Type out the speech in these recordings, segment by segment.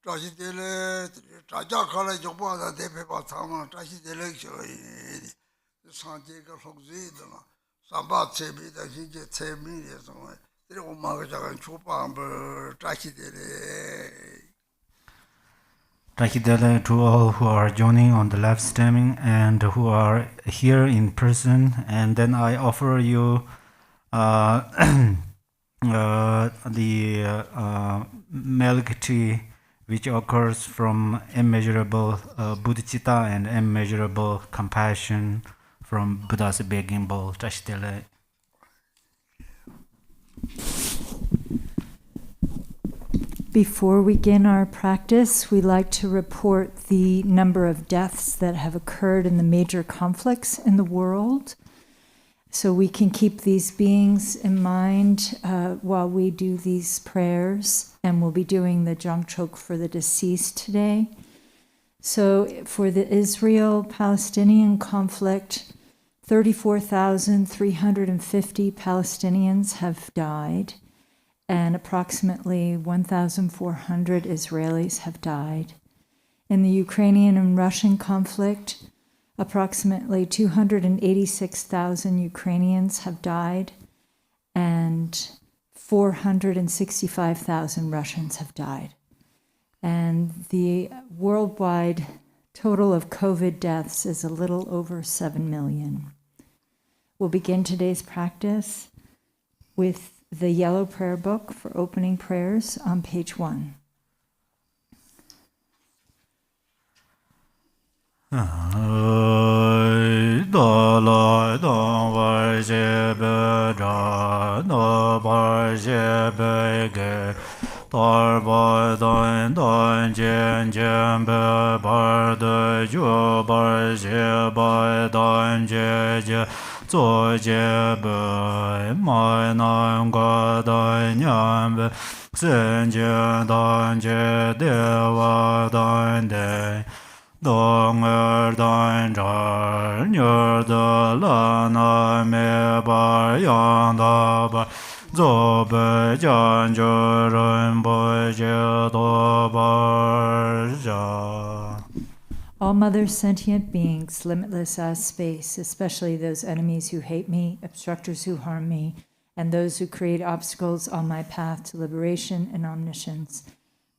자시들의 자자칼에 조보다 대표가 참아 자시들의 저희 산재가 속주의도나 삼바 체비다 진짜 체미에서 그리고 막 작은 초반을 자시들의 To all who are joining on the live streaming and who are here in person, and then I offer you the melody which occurs from immeasurable bodhicitta and immeasurable compassion from Buddha's begging bowl. Before we begin our practice, we like to report the number of deaths that have occurred in the major conflicts in the world. So we can keep these beings in mind while we do these prayers, and we'll be doing the Jangchok for the deceased today. So for the Israel-Palestinian conflict, 34,350 Palestinians have died, and approximately 1,400 Israelis have died. In the Ukrainian and Russian conflict, approximately 286,000 Ukrainians have died, and 465,000 Russians have died. And the worldwide total of COVID deaths is a little over 7 million. We'll begin today's practice with the yellow prayer book for opening prayers on page 1. So je be mai nan ga da nyam be sen je dan je de wa dan de dong er dan jar nyer de la na me ba yang da ba zo be jan jo ren bo je do ba ja. All mother sentient beings, limitless as space, especially those enemies who hate me, obstructors who harm me, and those who create obstacles on my path to liberation and omniscience.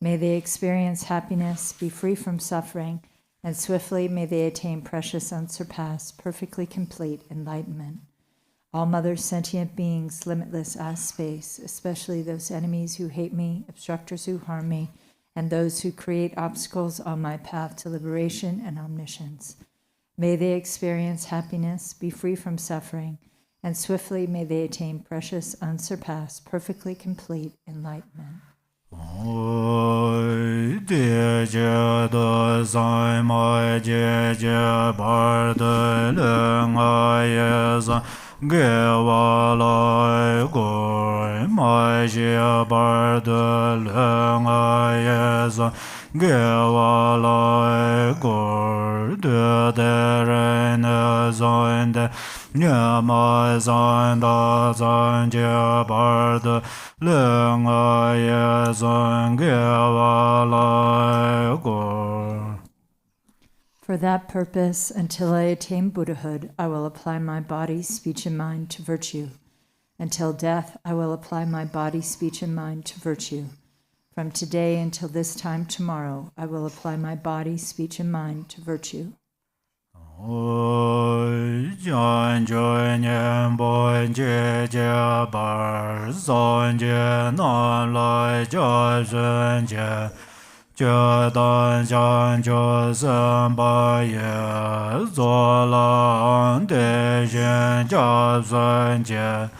May they experience happiness, be free from suffering, and swiftly may they attain precious, unsurpassed, perfectly complete enlightenment. All mother sentient beings, limitless as space, especially those enemies who hate me, obstructors who harm me, and those who create obstacles on my path to liberation and omniscience. May they experience happiness, be free from suffering, and swiftly may they attain precious, unsurpassed, perfectly complete enlightenment. Gewa lai goi mai jia bar de leng ai zan Gewa lai goi de ren zan de Nya mai zan da zan jia bar de leng ai zan Gewa lai goi. For that purpose, until I attain Buddhahood, I will apply my body, speech, and mind to virtue. Until death, I will apply my body, speech, and mind to virtue. From today until this time tomorrow, I will apply my body, speech, and mind to virtue. Jia dan jiang jiu san ba ye zuo lang de yin jia zhen jie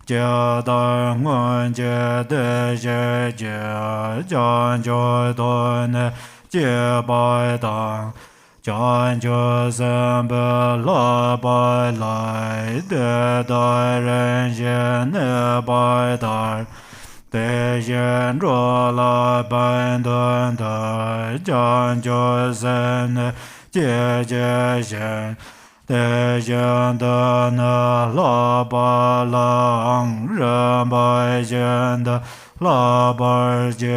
jia dan wen jie de jie jie jiang jiu dun ne jie bai dan jiang jiu san be la bai lai de dai ren jie ne bai dai Bei yin zhuo la ban dun da jiang jiu zhen jie jie xian Dejandana Labalang Rambajanda Labarjao.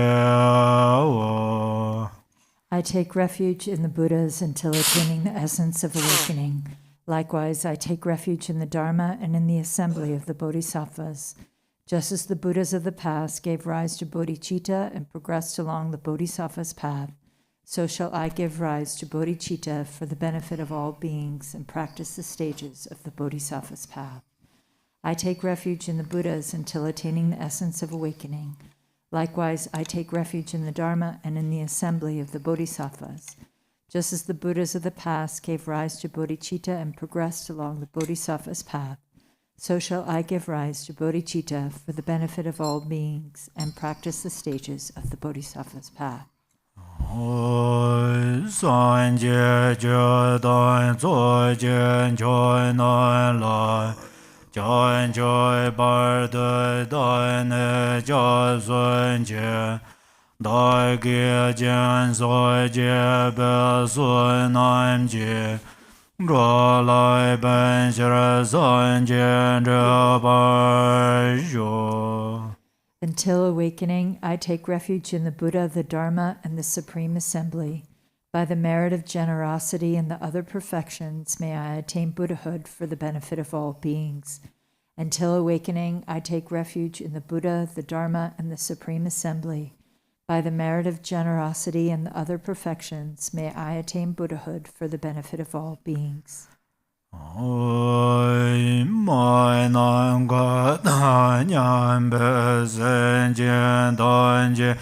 I take refuge in the Buddhas until attaining the essence of awakening. Likewise, I take refuge in the Dharma and in the assembly of the Bodhisattvas. Just as the Buddhas of the past gave rise to bodhicitta and progressed along the Bodhisattva's path, so shall I give rise to bodhicitta for the benefit of all beings and practice the stages of the Bodhisattva's path. I take refuge in the Buddhas until attaining the essence of awakening. Likewise, I take refuge in the Dharma and in the assembly of the Bodhisattvas. Just as the Buddhas of the past gave rise to bodhicitta and progressed along the Bodhisattva's path, so shall I give rise to bodhicitta for the benefit of all beings and practice the stages of the Bodhisattva's path. Sanje Jodan Zojen Joy Nan Lai Join Joy Bar De Dine Jazun Je Dai Ge Jen Zoi Je Be Sun Nam Je Ro Lai Ben Shira Zon Jen Je Bar Jo. Until awakening, I take refuge in the Buddha, the Dharma, and the Supreme Assembly. By the merit of generosity and the other perfections, may I attain Buddhahood for the benefit of all beings. Until awakening, I take refuge in the Buddha, the Dharma, and the Supreme Assembly. By the merit of generosity and the other perfections, may I attain Buddhahood for the benefit of all beings. Oi mai nan ga da nyan be sen jian dan ji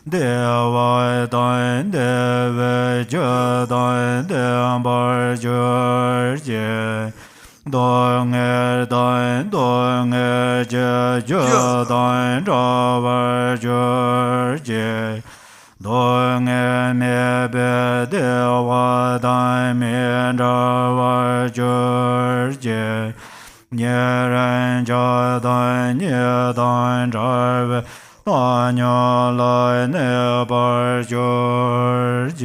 de wai dan de ve je dan de bar je je dong er je je dan ra bar je Dong me be de wa dan me ra wa je nye ren ja dan nye dan ra ve da nya lai ne bar je.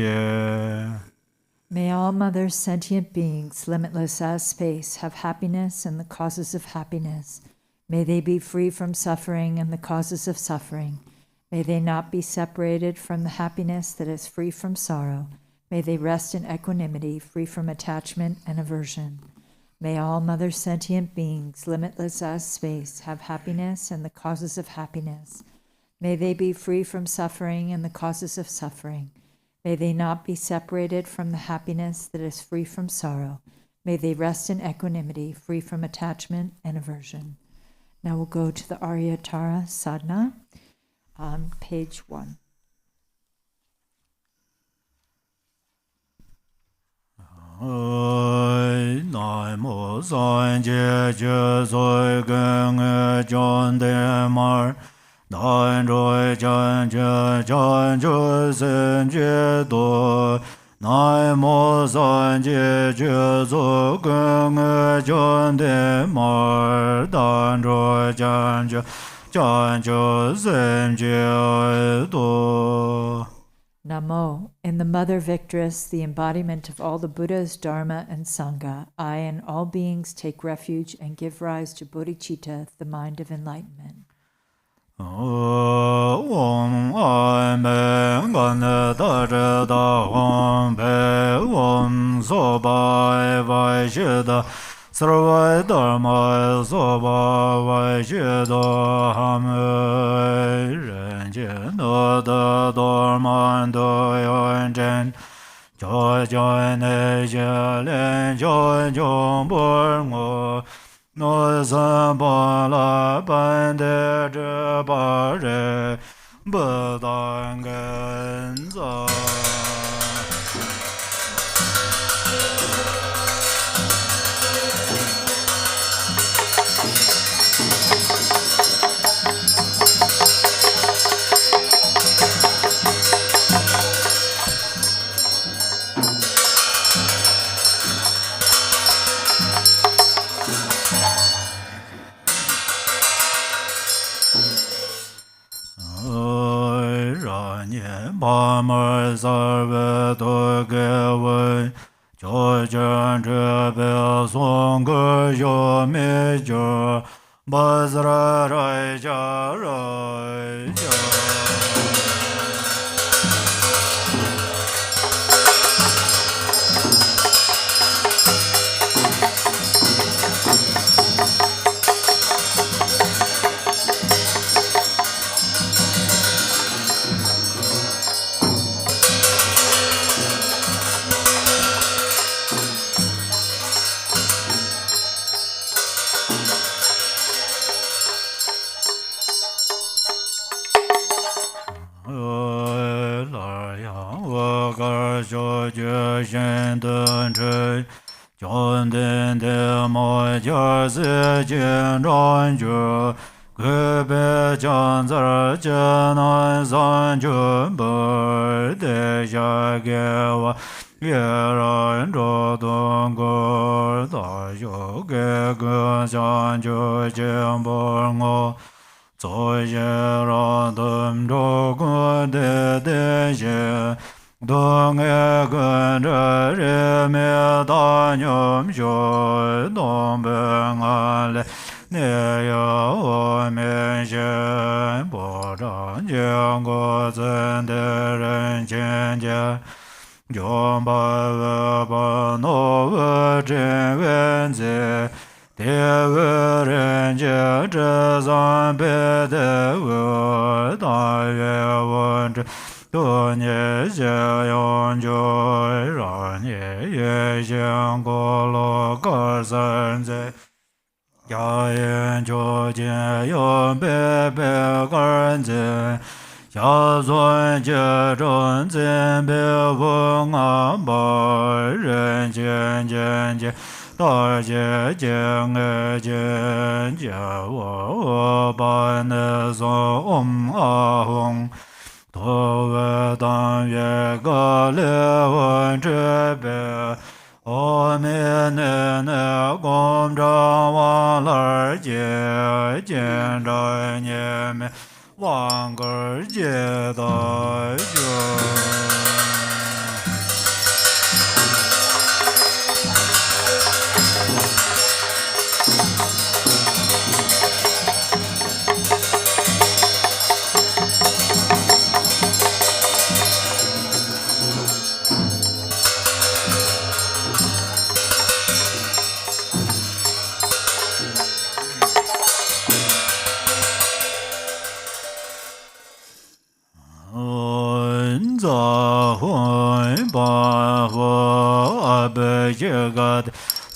May all mother sentient beings, limitless as space, have happiness and the causes of happiness. May they be free from suffering and the causes of suffering. May they not be separated from the happiness that is free from sorrow. May they rest in equanimity, free from attachment and aversion. May all mother sentient beings, limitless as space, have happiness and the causes of happiness. May they be free from suffering and the causes of suffering. May they not be separated from the happiness that is free from sorrow. May they rest in equanimity, free from attachment and aversion. Now we'll go to the Arya Tara Sadhana on page 1. Namo Sanje Je Soi Geng John De Mar Dan Roi Chan Je Chan Je Sen Je Do Namo Sanje Je Soi Geng John De Mar Dan Roi Chan Je Namo, in the Mother Victress, the embodiment of all the Buddhas, Dharma, and Sangha, I and all beings take refuge and give rise to bodhicitta, the mind of enlightenment. Om Aime Gane Dare Da Om Pe Om Soba Vai Shida Sarvai Dharma Soba Vai Shida Ham Ren Je No Da Dharma Do Yon Jen Joy Joy Ne Je Len Joy Jong Bor Ngo No Zambala Bande Je Bare Budangenza. Bamar Sarva Toge cho chen che pe song ge yo me jo ba zra rai ja rai ja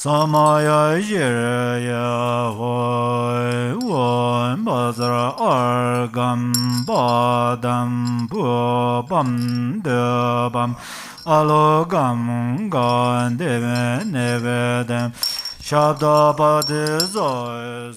Samaya Jiraya Won Bazra Argam Badam Bam Debam Alogam Gan Deven Nevedem Shabda Badizo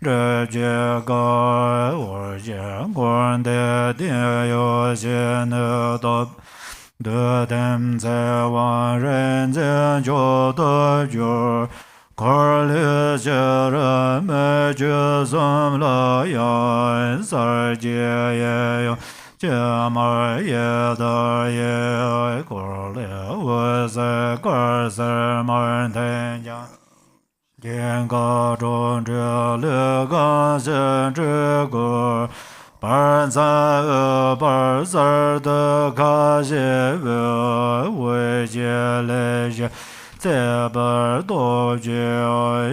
这觉高我见观的点有些那道得等在万人间就得觉可里些人没觉怎了呀三界也有这么也的也可里我在个是满天家天高中这六个先这个半在半在的卡些个为解来些这本多觉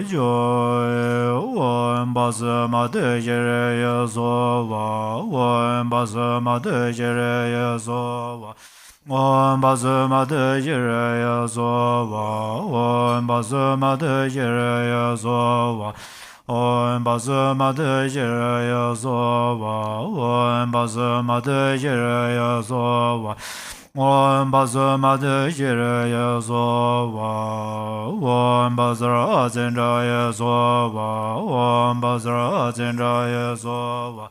就我把什么的些人也说话我把什么的些人也说话我把什么的些人也说话我把什么的些人也说话我把什么的些人也说话我把什么的些人也说话我把什么的些人也说话我把什么真着也说话我把什么真着也说话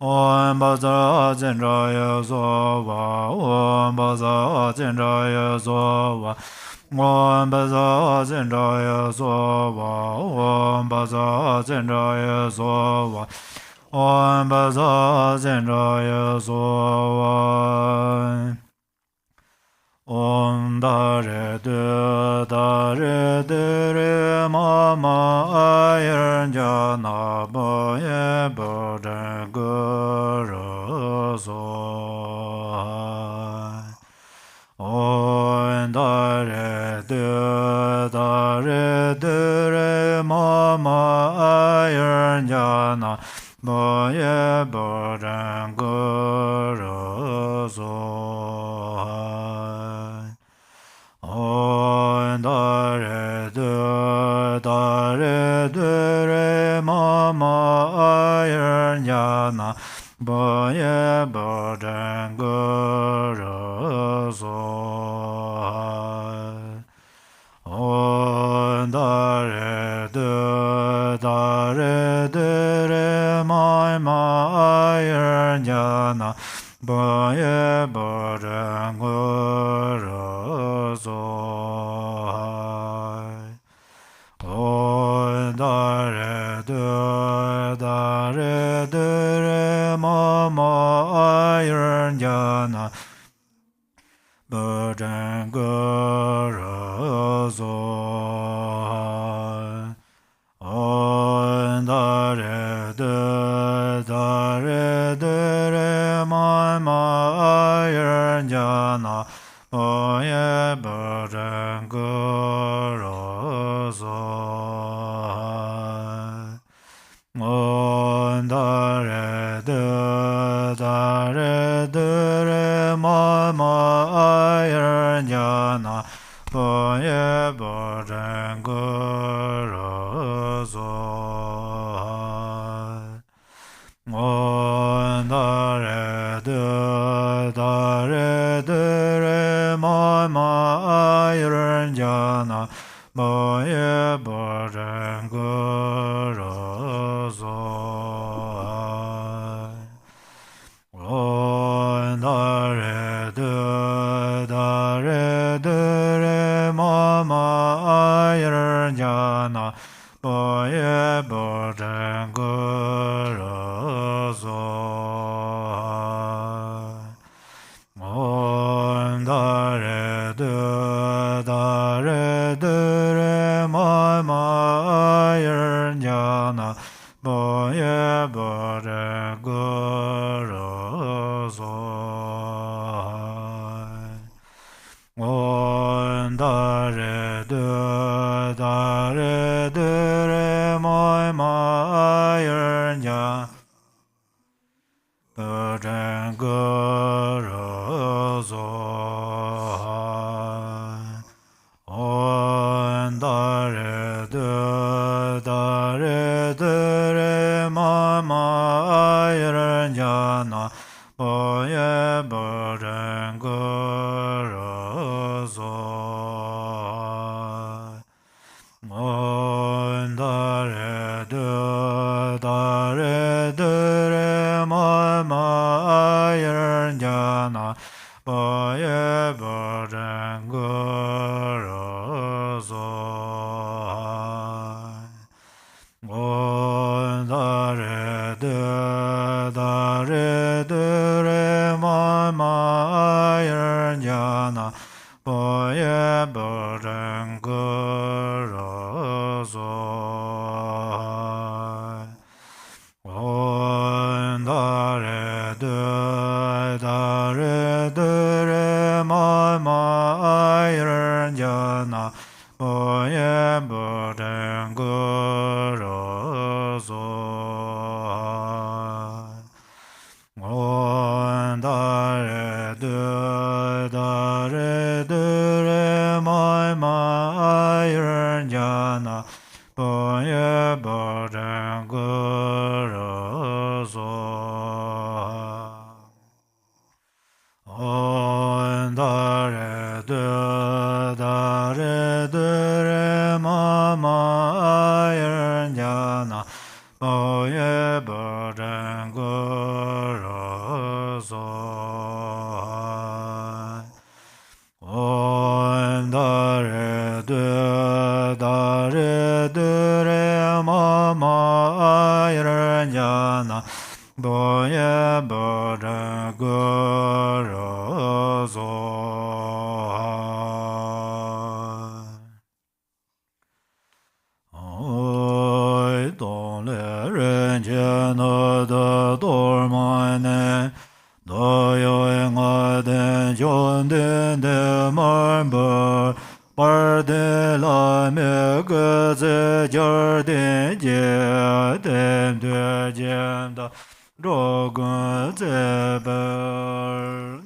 我把这真着也说话我把这真着也说话我把这真着也说话我把这真着也说话我把这真着也说话Om Dare De Dare Dere Mama Ayer Jana Boye Bodhe Guru So Om Dare De Dare Dere Mama Ayer Jana Boye Bodhe Guru So Dare dare mama ayer jana boye boden guru so dare dare mama ayer jana boye boden guru so dare mama ayer jana boden guru so dare mama ayer jana boye boden guru so dare mama ayer jana boye boden guru so dare mama ayer jana boye boden guru so dare mama ayer jana boye boden guru so dare mama ayer jana boye boden guru so dare mama Boye Boden Guru So On Dare Dure My Iron Jana Boye Boden Guru So On Dare Dure My Iron Jana Boye Boden Guru So On Dare Dure My Iron Jana Boye Boden Guru So Oi Don Le Ren Jana Da Dormane Da Yoing Den Jon Den De Marber Par de la me Ge Jar Den Je Dem De Jem Da Rogun Zeber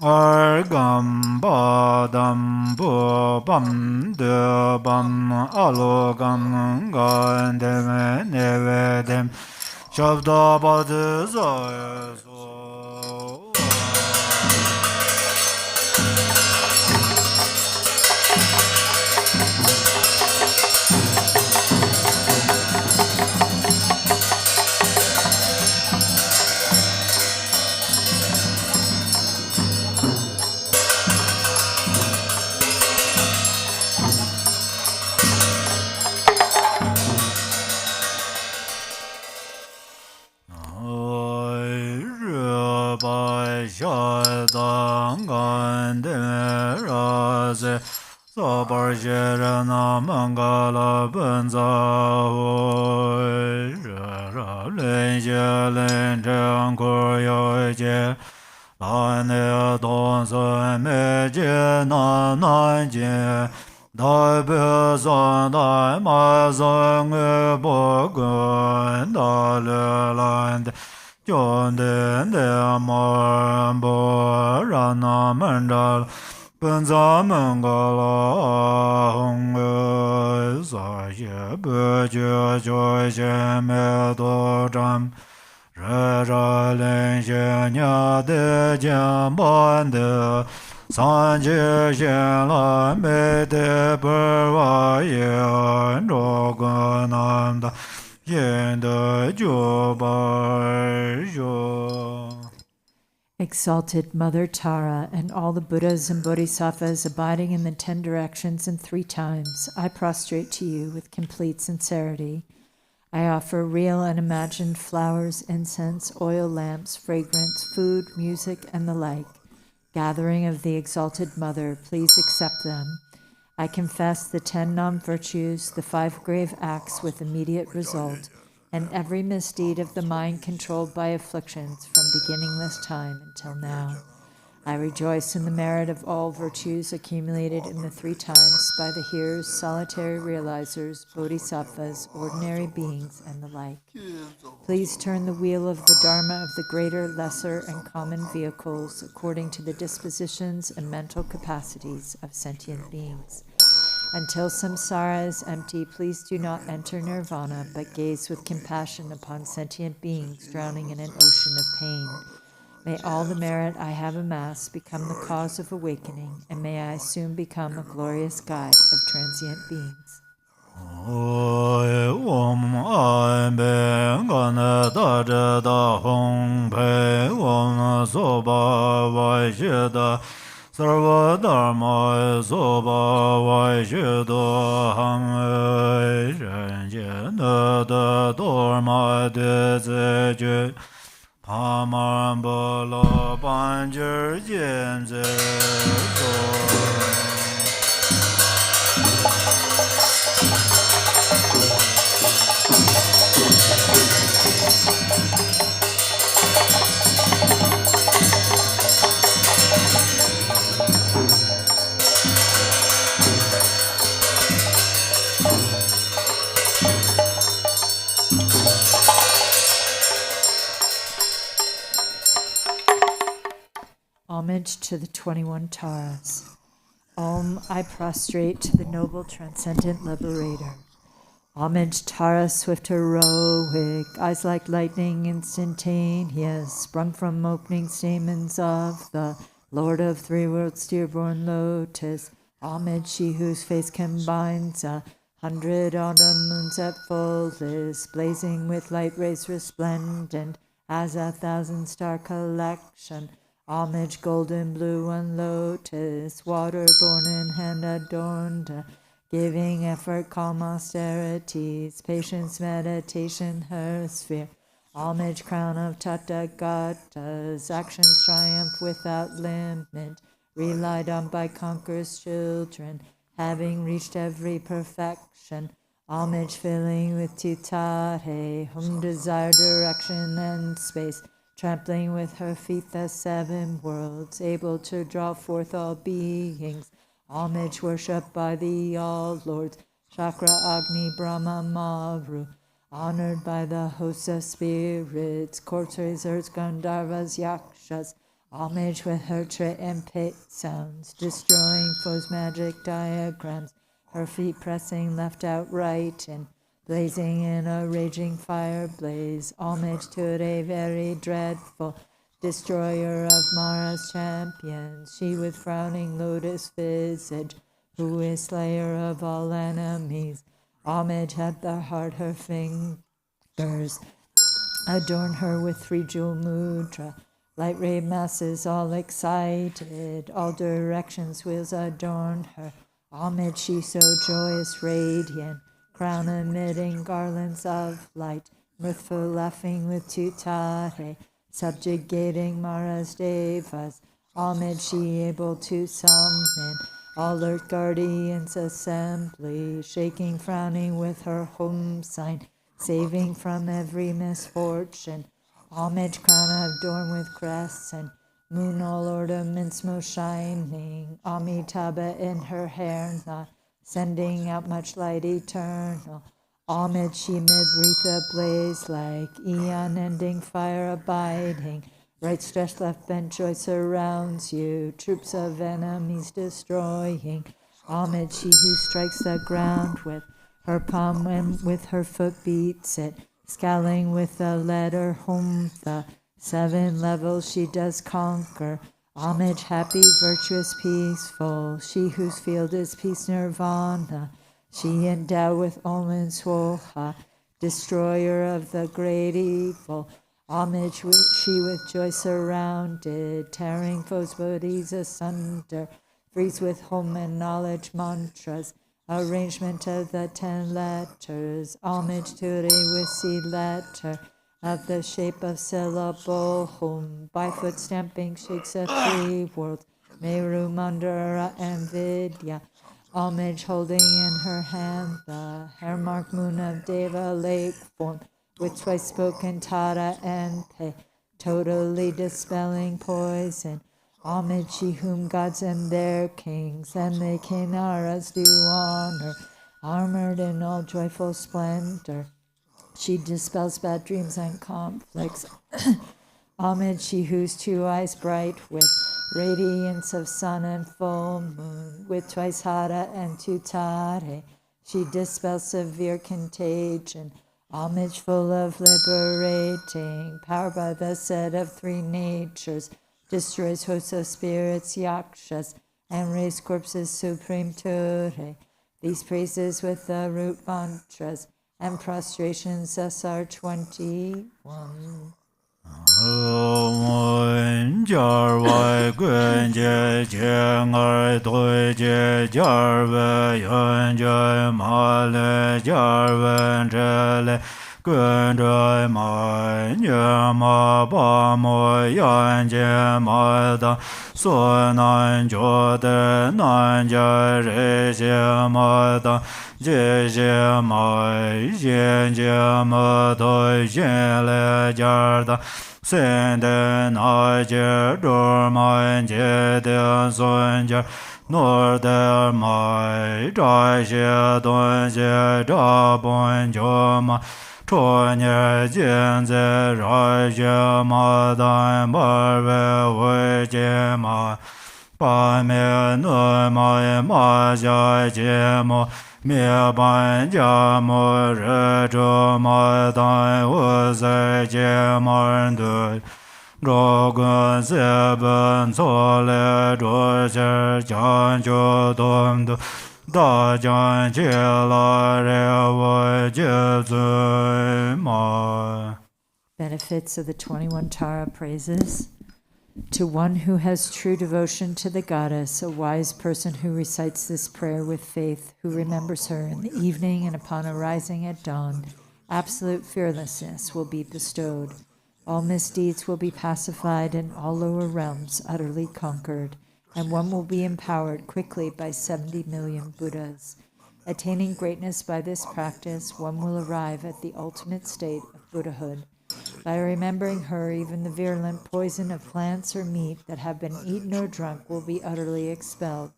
Arya Argam Badam Bam De Bam Alogam Gandem Nevedem Shabda Bad Rase Sobarjerana Mangala Benza Lenje Lenjang Koryoje Lane Donson Meje Nananje Dai Bezon Dai Mazong Bogun Daleland John de Amor Rana Mandala Kunzang Monlam Zaye Beje Joye Medodram Rara Lenje Nya de Jambande Sanje Jela Mede Berwaye Rogananda Yende Jobarjo. Exalted Mother Tara and all the Buddhas and Bodhisattvas abiding in the 10 directions and 3 times, I prostrate to you with complete sincerity. I offer real and imagined flowers, incense, oil lamps, fragrance, food, music, and the like. Gathering of the Exalted Mother, please accept them. I confess the 10 non-virtues, the 5 grave acts with immediate result, and every misdeed of the mind controlled by afflictions from beginningless time until now. I rejoice in the merit of all virtues accumulated in the 3 times by the hearers, solitary realizers, bodhisattvas, ordinary beings, and the like. Please turn the wheel of the Dharma of the greater, lesser, and common vehicles according to the dispositions and mental capacities of sentient beings. Until samsara is empty, please do not enter nirvana, but gaze with compassion upon sentient beings drowning in an ocean of pain. May all the merit I have amassed become the cause of awakening, and may I soon become a glorious guide of transient beings. Sarva Dharma Soba Vaishuddha Ham Renje Nada Dorma Dezeju Pamar Bala Banjir Jenze Homage to the 21 Taras. Om, I prostrate to the noble transcendent liberator. Homage Tara, swift heroic, eyes like lightning instantaneous, sprung from opening stamens of the Lord of 3 worlds, dearborn lotus. Homage she whose face combines 100 autumn moons at fullest, blazing with light rays resplendent as 1,000 star collection. Homage golden blue one lotus, water born in hand adorned, giving effort calm austerities, patience meditation her sphere. Homage crown of Tathagatas, actions triumph without limit, relied on by conquerors' children, having reached every perfection. Homage filling with Tutare, whom desire direction and space, trampling with her feet the 7 worlds, able to draw forth all beings. Homage worshipped by the all-lords, Chakra, Agni, Brahma, Maru, honored by the hosts of spirits, corpse raisers, Gandharvas, Yakshas. Homage with her triumphant sounds, destroying foes' magic diagrams, her feet pressing left out right and blazing in a raging fire blaze. Homage to a very dreadful destroyer of Mara's champions, she with frowning lotus visage, who is slayer of all enemies. Homage at the heart, her fingers adorn her with 3 jewel mudra. Light ray masses all excited, all directions wheels adorn her. Homage she so joyous, radiant, crown emitting garlands of light, mirthful laughing with Tutare, subjugating Mara's devas. Homage, she able to summon all earth guardians assembly, shaking, frowning with her home sign, saving from every misfortune. Homage, crown adorned with crescent, moon all ornaments most shining. Amitabha in her hair, not sending out much light eternal. Homage, she mid-wreath ablaze like eon-ending fire abiding. Right stretched, left bent, joy surrounds you, troops of enemies destroying. Homage, she who strikes the ground with her palm and with her foot beats it, scaling with the letter home, the 7 levels she does conquer. Homage, happy, virtuous, peaceful, she whose field is peace nirvana. She endowed with Om and Swoha, destroyer of the great evil. Homage, she with joy surrounded, tearing foes' bodies asunder, frees with home and knowledge mantras, arrangement of the 10 letters. Homage to the Wisi letter of the shape of syllable home, by foot stamping shakes the 3 worlds, Meru, Mandara, and Vidya. Homage, holding in her hand the hair-marked moon of Deva lake form, with twice spoken Tara and Pe, totally dispelling poison. Homage, she whom gods and their kings and the Kinaras do honor, armored in all joyful splendor. She dispels bad dreams and conflicts. Homage, she whose 2 eyes bright with radiance of sun and full moon, with twice Hara and 2 Tare, she dispels severe contagion. Homage, full of liberating power by the set of 3 natures, destroys hosts of spirits, yakshas, and raised corpses supreme Ture. These praises with the root mantras and prostrations thus are 21. Om jar vai guen je jeng er doi je jar ve yuen je ma le jar ven je le guen zhe ma nye ma ba mo yan je ma da so nan jo de nan je re je ma da je je ma yen je ma doi je le jar da Sende na je dur mai je de sun je nor de mai zai xie dun xie zha bun jo ma chuo nie jian ze rai xie ma dan ba ve wei jie ma ba me nu ma ma xia jie mo灭般伽摩日遮摩丹无塞揭摩人对若根色本错列着些将就顿的大将切拉热为解罪嘛。 Benefits of the 21 Tara praises. To one who has true devotion to the goddess, a wise person who recites this prayer with faith, who remembers her in the evening and upon arising at dawn, absolute fearlessness will be bestowed. All misdeeds will be pacified and all lower realms utterly conquered, and one will be empowered quickly by 70 million Buddhas. Attaining greatness by this practice, one will arrive at the ultimate state of Buddhahood. By remembering her, even the virulent poison of plants or meat that have been eaten or drunk will be utterly expelled.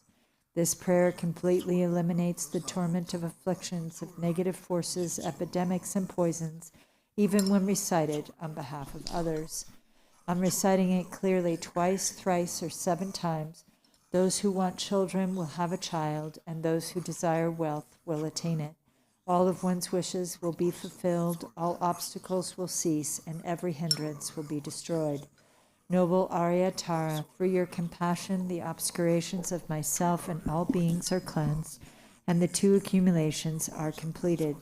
This prayer completely eliminates the torment of afflictions, of negative forces, epidemics, and poisons, even when recited on behalf of others. On reciting it clearly twice, thrice, or 7 times, those who want children will have a child, and those who desire wealth will attain it. All of one's wishes will be fulfilled, all obstacles will cease, and every hindrance will be destroyed. Noble Arya Tara, through your compassion, the obscurations of myself and all beings are cleansed, and the 2 accumulations are completed.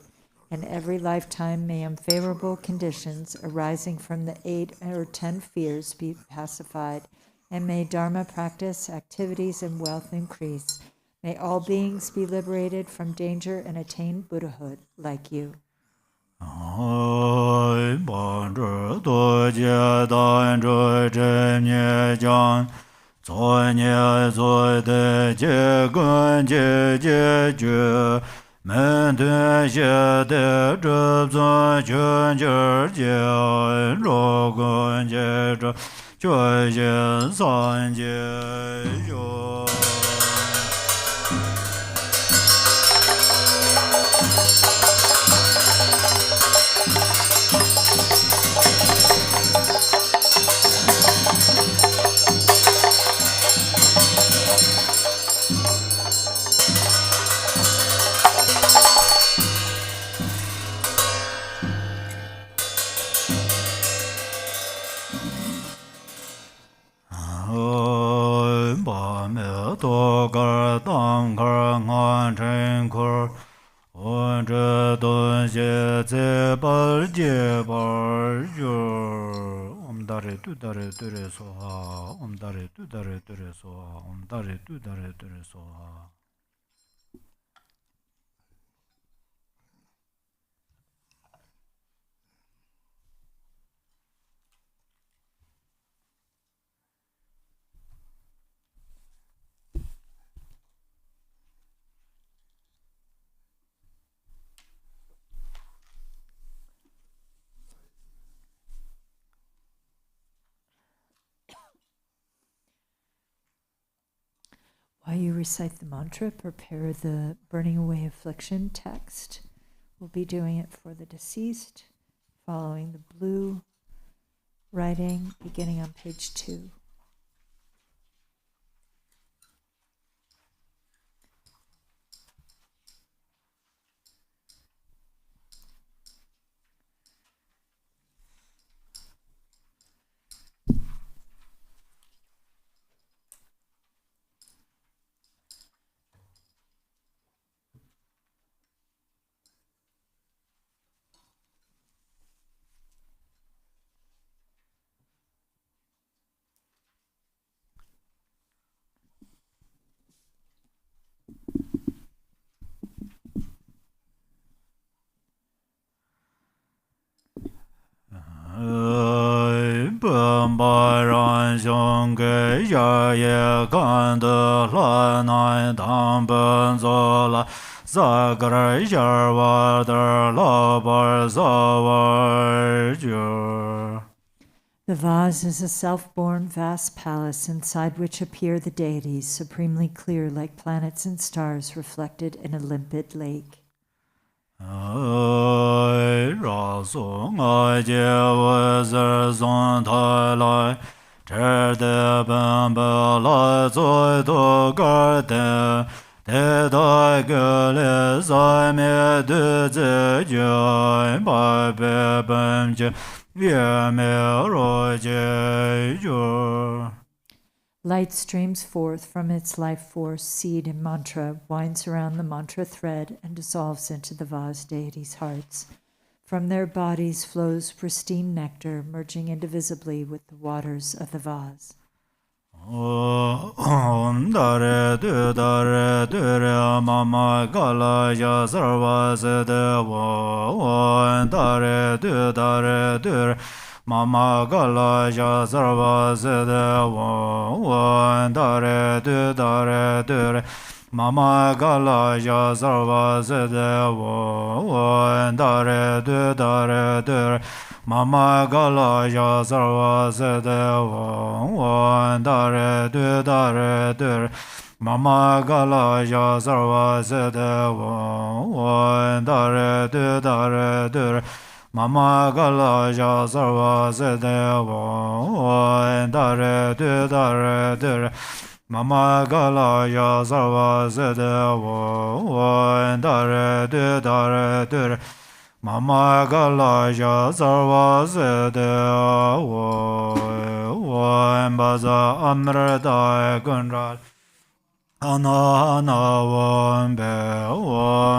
And every lifetime may unfavorable conditions arising from the 8 or 10 fears be pacified, and may Dharma practice, activities, and wealth increase. May all beings be liberated from danger and attain Buddhahood like you. 所念所得结根结结觉，门对写的这尊全觉结，若根结着觉结三结觉。多个当个安真个，我这东西在把结把就，我们大人对大人对人说话，我们大人对大人对人说话，我们大人对大人对人说话。While you recite the mantra, prepare the burning away affliction text. We'll be doing it for the deceased, following the blue writing, beginning on page 2. The vase is a self-born vast palace inside which appear the deities, supremely clear like planets and stars reflected in a limpid lake. Light streams forth from its life force, seed, and mantra, winds around the mantra thread, and dissolves into the vase deities' hearts. From their bodies flows pristine nectar, merging indivisibly with the waters of the vase. Om dare dare mama gala ya sarva sede wo dare dare mama gala ya sarva sede wo dare dare mama gala ya sarva sede wo dare dare Mama gala ya sarva sede wo dare dare Mama gala ya sarva sede wo dare dare Mama gala ya sarva sede wo dare dare Mama gala ya sarva sede wo dare dare Mama gala ya sarva sede wo baza amrita gunral ana wo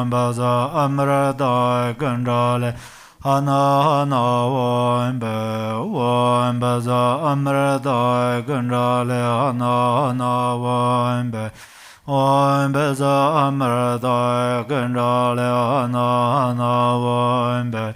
baza amrita gunral ana wo baza amrita gunral ana wo Om beza amrita gunjale ana wombe.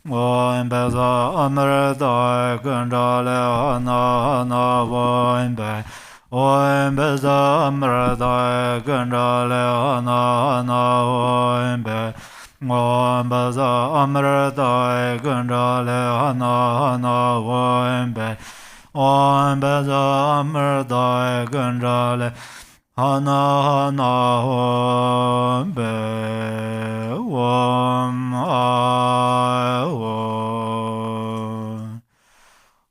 Om beza amrita gunjale ana wombe. Om Beza Amrata Gandale Hana Hana Om Be Om Beza Amrata Gandale Hana Hana Om Be Om Beza Amrata Gandale Hana Hana Om Be Om I Om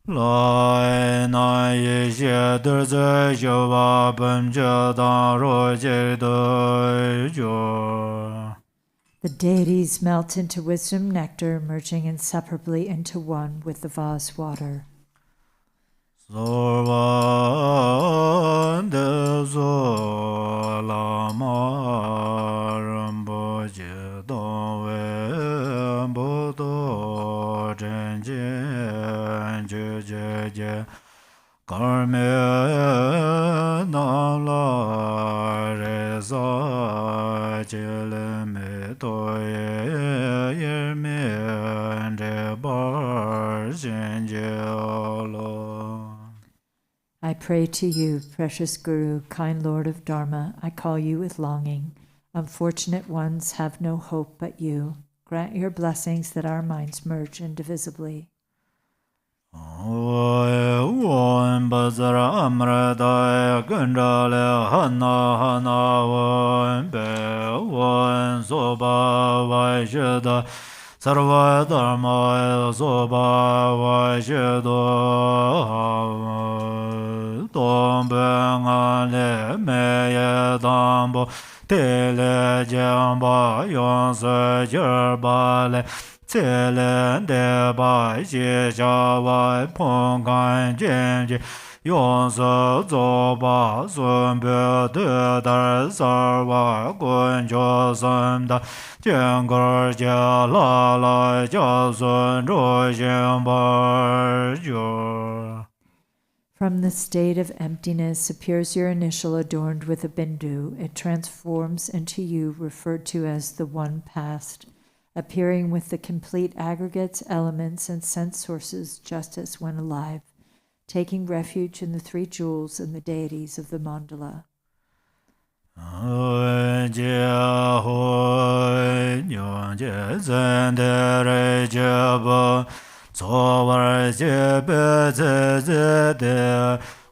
Lai Na Yi Xie De Zhe Xiu Ba Ben Jie Dan Ro Jie De Jiu. The deities melt into wisdom nectar, merging inseparably into one with the vase water. Sorvan de so Lama Rinpoche Don We Bo Do Chen Chen Je Je Je Karme Na La Re Sa Che Le Me To Ye Me Je Bar Chen Je Lo. I pray to you, precious Guru, kind Lord of Dharma. I call you with longing. Unfortunate ones have no hope but you. Grant your blessings that our minds merge indivisibly. Om Bazara Amrata Gandale Hana Hana Om Be Om Soba Vaishada Sarva Dharma Soba Vaishada Tom Bengale Meye Dambo Tele Jamba Yonsa Jerbale Celen de bai xie xia wai pong gan jian ji yong se zo ba sun be de dar sar wai gun jo sun da jian ge jia la la jia sun zhuo xian ba jiu. From the state of emptiness appears your initial adorned with a bindu. It transforms into you, referred to as the one past, appearing with the complete aggregates, elements, and sense sources just as when alive, taking refuge in the three jewels and the deities of the Mandala.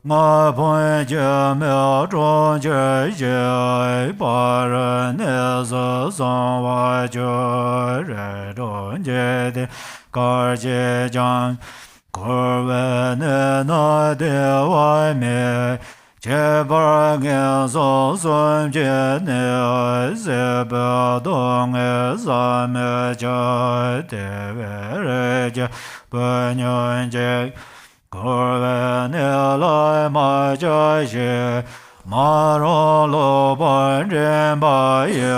Nga pon je miao zhong jie jie ba ren ne se song wa jie re zhong jie de gar jie jiang gur we ne na de wai mi jie ba ge song sun jie ne se be dong e sa me jie de we re jie ba nyong jie Korve ne lai ma jia xie ma rong lo ban zhen ba ye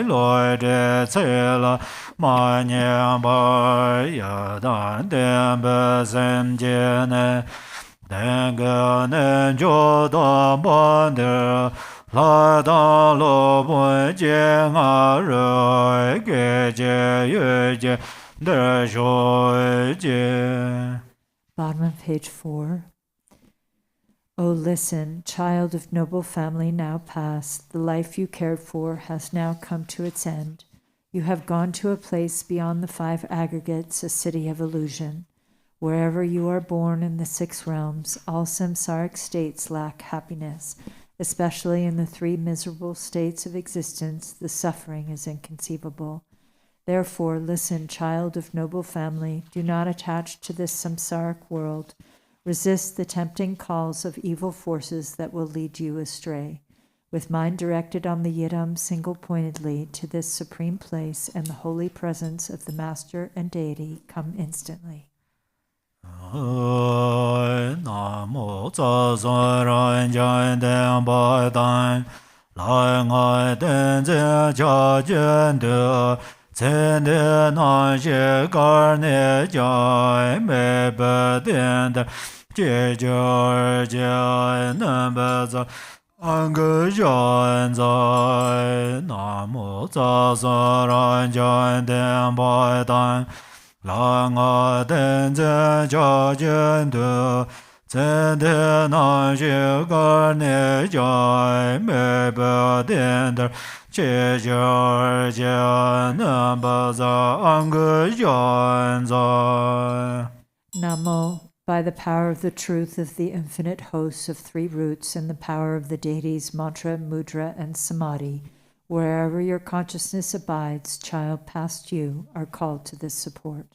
loi zhe ce la ma nian ba ya dan den be sen jie ne den ge ne jiu dan ban de la dan lo bun jie nga re ge jie yue jie de shui jie. Bottom of page 4. O listen, child of noble family now past, the life you cared for has now come to its end. You have gone to a place beyond the 5 aggregates, a city of illusion. Wherever you are born in the 6 realms, all samsaric states lack happiness. Especially in the 3 miserable states of existence, the suffering is inconceivable. Therefore, listen, child of noble family, do not attach to this samsaric world. Resist the tempting calls of evil forces that will lead you astray. With mind directed on the Yidam single-pointedly to this supreme place and the holy presence of the Master and Deity, come instantly. Namo tsa sa ran jan den bai dan lai ngai den zhen cha jen de Chen de nan xie gar ne jai me be den de jie jie jie nan be za an ge jan zai namo tsa sa ran jan den bai dan la nga den zhen cha jen de Zende na shi gar ne jai me be den der che jar ja na ba za ang jan za. Namo, by the power of the truth of the infinite hosts of three roots and the power of the deities mantra, mudra, and samadhi, wherever your consciousness abides, child past you, are called to this support.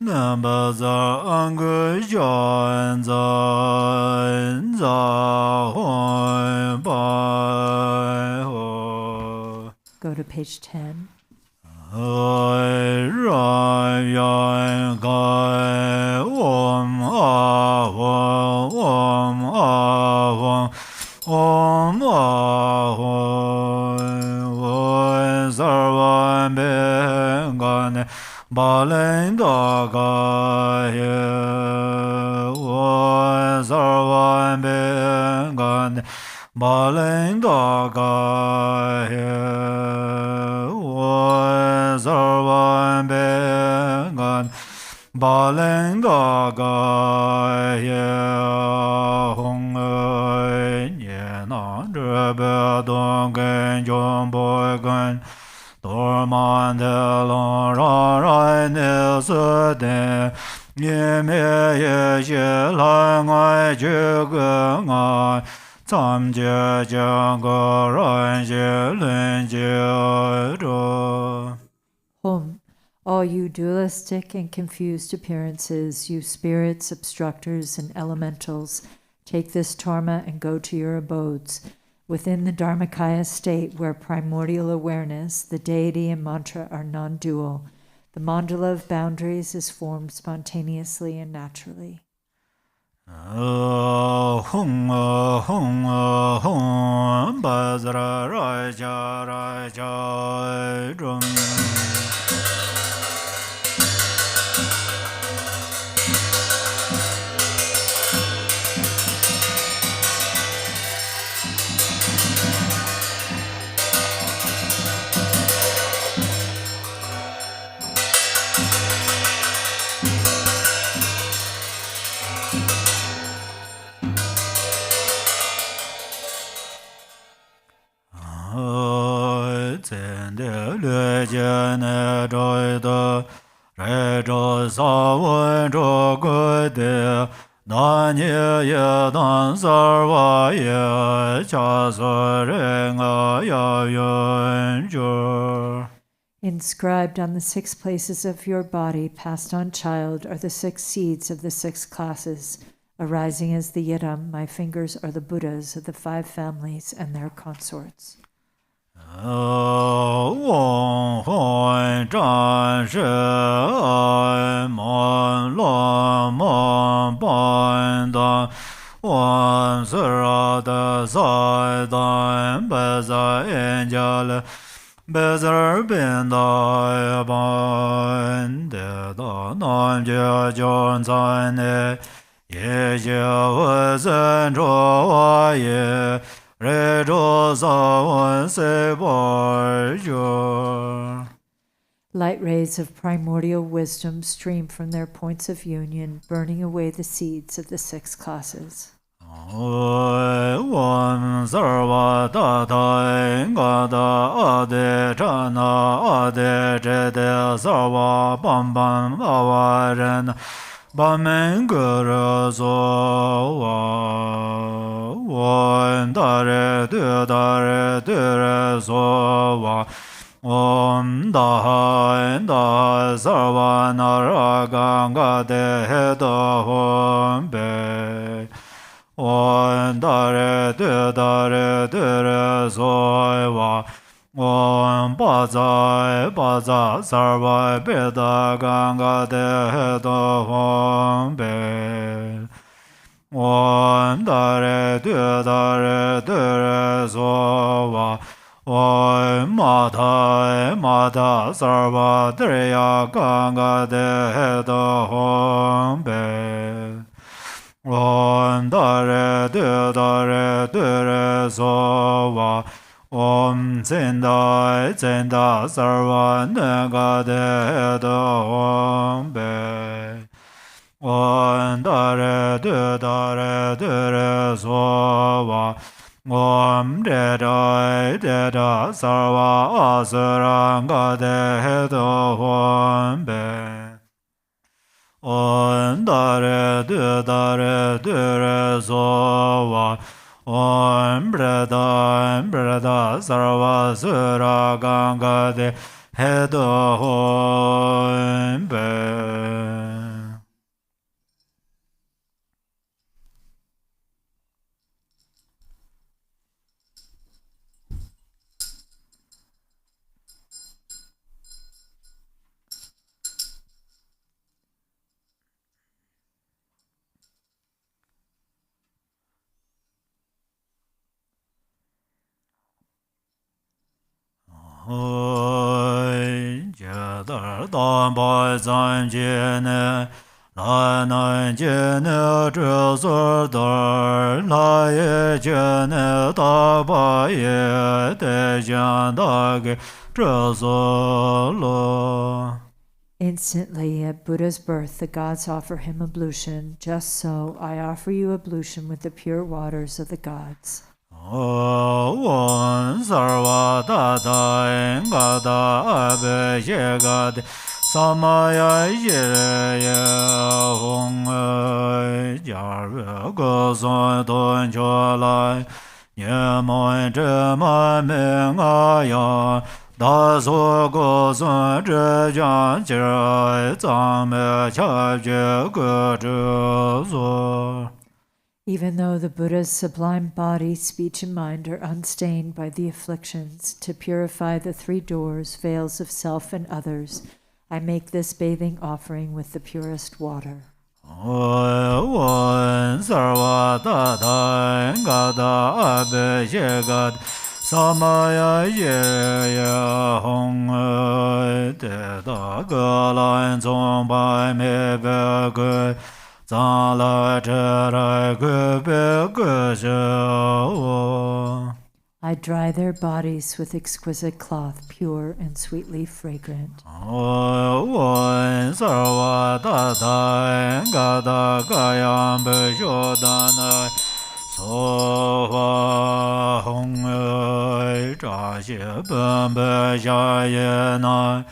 Namba za ang jan za hoi bai ho. Go to page 10. Rai rai yan kai om a hong sarvan bengan balen da ga ye sarvan bengan balen da ga ye sarvan bengan balen da ga ye hong ye na be dong gen jong boy gan dorman de long ra ra ne se de ye me ye ye la ngai ju ge ngai tam je jang go ran je lin je ro. Hum, all you dualistic and confused appearances, you spirits, obstructors, and elementals, take this torma and go to your abodes. Within the Dharmakaya state where primordial awareness, the deity and mantra are non-dual, the mandala of boundaries is formed spontaneously and naturally. Hum bazra raja drum. Le jane roi de re zho sa wen zho gu de dan ye dan sar wa ye cha so re nga ya yun zhu. Inscribed on the 6 places of your body, passed on child, are the 6 seeds of the 6 classes. Arising as the Yidam, my fingers are the Buddhas of the 5 families and their consorts. Wong hoi zhan shi mon lo mon ban dan wan sira de sai dan be za yin jia le be zer bin da ban de da nan jia jian zai ne ye jia wu zhen zhuo wa ye Light rays of primordial wisdom stream from their points of union, burning away the seeds of the 6 classes. Bamen guru so wa wan dare dure so wa om da sarva naraganga de do hom be wan dare dure so wa Om baza sarva beda ganga de do hom be. Om dare so va. Om mata sarva dreya ganga de do hom be. Om dare so va. Om zenda sarva naga de do hom be. Om Dare Du Dare Dure Sova Om Dedai Deda Sarva Asuranga Dehedo Hombe Om Dare Du Dare Dure Sova Om Breda Sarva Suraganga Dehedo Hombe Hoi Jadar Damba Zanjene La Nanjene Tresordar La Yejene Tabaye Tejandage Tresolo. Instantly, at Buddha's birth, the gods offer him ablution. Just so, I offer you ablution with the pure waters of the gods. Om Sarva Tata Engada Abhishekad Samaya Jiraya Hong Jarva Gozon Don Cholai Nyemoy Chema Mengaya Daso Gozon Zhejian Jirai Zame Chabje Guzhuzor. Even though the Buddha's sublime body, speech, and mind are unstained by the afflictions, to purify the three doors, veils of self and others, I make this bathing offering with the purest water. Om Sarva Tata Engada Abhishekad Samaya Jiraya Hong Teta Galain Zombai Mebe Zala Terai Gube Gusho. I dry their bodies with exquisite cloth, pure and sweetly fragrant. Om Sarva Tata Engada Gayam Beshodana Soha Hong Jashi Bambe Jayena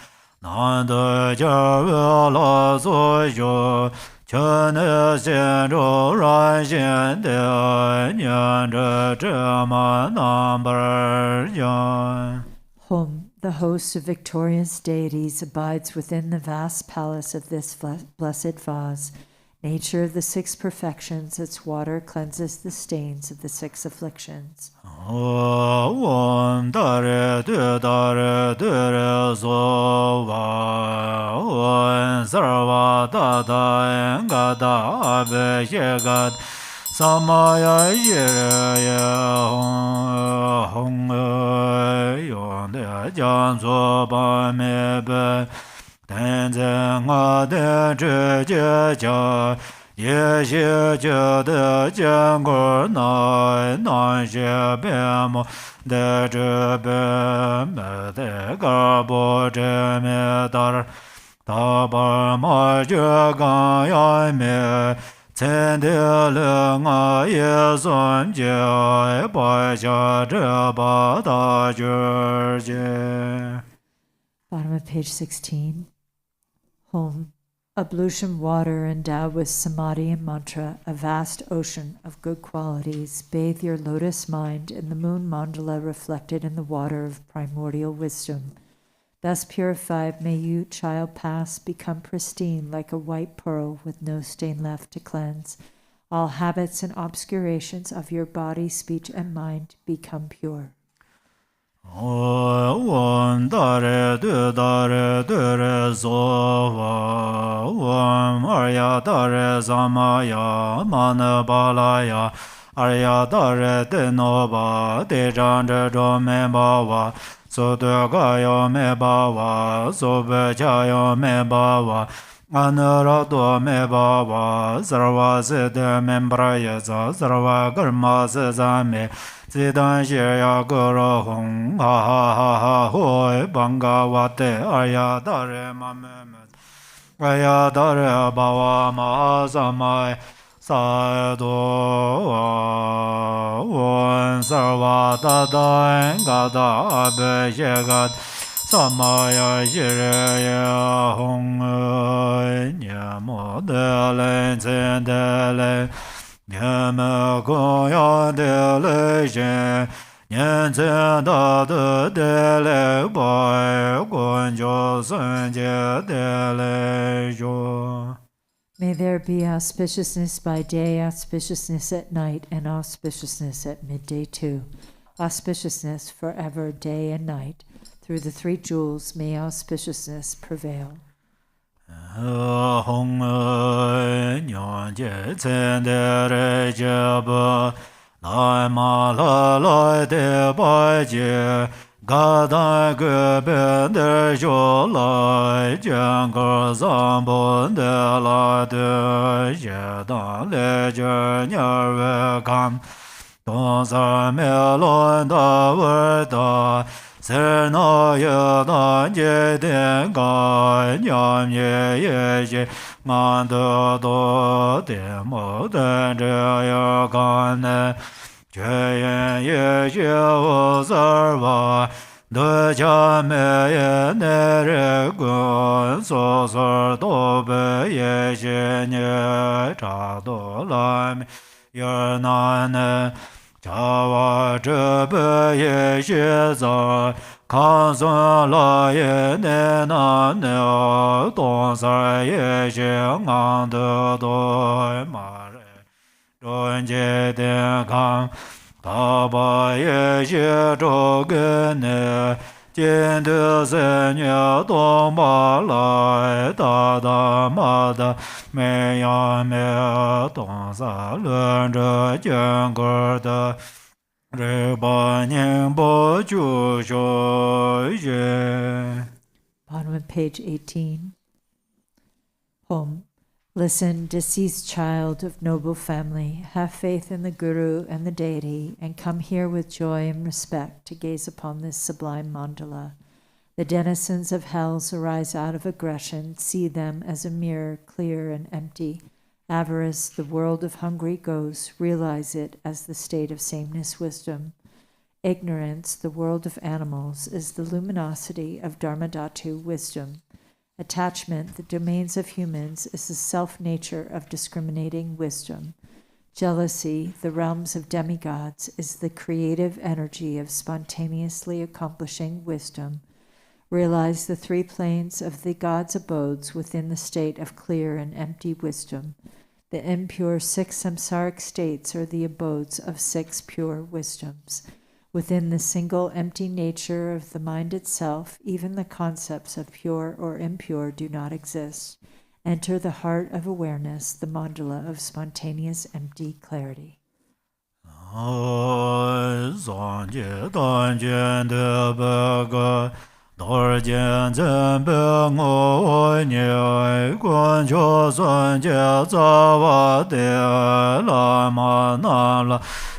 Nanda Javela Sojo Chane Sendo Ranshin De Nyanda Chema Number Jan. Hum, the host of victorious deities, abides within the vast palace of this blessed vase. Nature of the six perfections, its water cleanses the stains of the six afflictions. Om Dare Du Dare Dure Sova Om Sarva Tata Engada Abhishekad Samaya Jiraya Hong Yonde Jansoba Mebe Tenzin Ade Zhijia Ye Xie Jie De Jiangur Nai Nan Xie Biamo De Zhi Me De Garbo Zhi Me Dar Tabar Ma Jie Gan Yai Me Cen De Le Nga Ye Sun Jie Bai Xia Zhi Ba Da Jur Jie. Bottom of page 16. Home. Ablution water endowed with samadhi and mantra, a vast ocean of good qualities. Bathe your lotus mind in the moon mandala reflected in the water of primordial wisdom. Thus purified, may you, child past, become pristine like a white pearl with no stain left to cleanse. All habits and obscurations of your body, speech, and mind become pure. Om Dare Du Dare Dure Sova Om Arya Dare Zamaya Manabalaya Arya Dare Denoba Dejandra Dome Bava Sodagayo Me Bava Sobechayo Me Bava Anurado Me Bava Sarva Siddha Membrayasa Sarva Karma Sesame Siddhan Shirya Guru Hong Ha Ha Ha Ha Hoi Bangavate Arya Dare Mamemet Arya Dara Bava Mahasamaya Sado One Sarva Tata Gata Abhishegat Samaya Shiraya Hong Nyamo Dele Tsendele Nyama Koya Dele Shen Nyen Tsenda Dele Bai Gonjo Sanje Dele Jo. May there be auspiciousness by day, auspiciousness at night, and auspiciousness at midday too. Auspiciousness forever, day and night. Through the three jewels may auspiciousness prevail. Hong Nyan Je Tsen De Re Je Ba Lai Ma La Lai De Bai Je Ga Da Ge Ben De Jo Lai Jian Ge Zambon De La De Je Dan Le Je Nyar Ve Kam Dong Sa Me Lon Da Wer Da Ser Na Ye Dan Je Den Ga Nyam Ye Ye Je Man De Do De Mo Den Je Ye Gan Ne Je Yen Ye Je Wo Sar Va De Cha Me Ye Ne Re Gun So Sar Do Be Ye Je Nye Cha Do La Me Ye Na Ne Chawa Zhe Ye Xie Za Kan Sun La Ye Ne Na Ne Dong Sar Ye Xie Ngang De Doi Ma Re Zhun Jie Den Kang Pa Ba Ye Xie Zhou Ge Ne Jin De Se Nye Dong Ba Lai Da Da Ma Da Me Ya Me Dong Sa Lun Zhe Jian Ge De Re Ba Nian Bo Ju Shui Ye. Bottom of page 18. Home. Listen, deceased child of noble family, have faith in the Guru and the deity, and come here with joy and respect to gaze upon this sublime mandala. The denizens of hells arise out of aggression, see them as a mirror, clear and empty. Avarice, the world of hungry ghosts, realize it as the state of sameness wisdom. Ignorance, the world of animals, is the luminosity of Dharmadhatu wisdom. Attachment, the domains of humans, is the self-nature of discriminating wisdom. Jealousy, the realms of demigods, is the creative energy of spontaneously accomplishing wisdom. Realize the three planes of the gods' abodes within the state of clear and empty wisdom. The impure 6 samsaric states are the abodes of 6 pure wisdoms. Within the single empty nature of the mind itself, even the concepts of pure or impure do not exist. Enter the heart of awareness, the mandala of spontaneous empty clarity.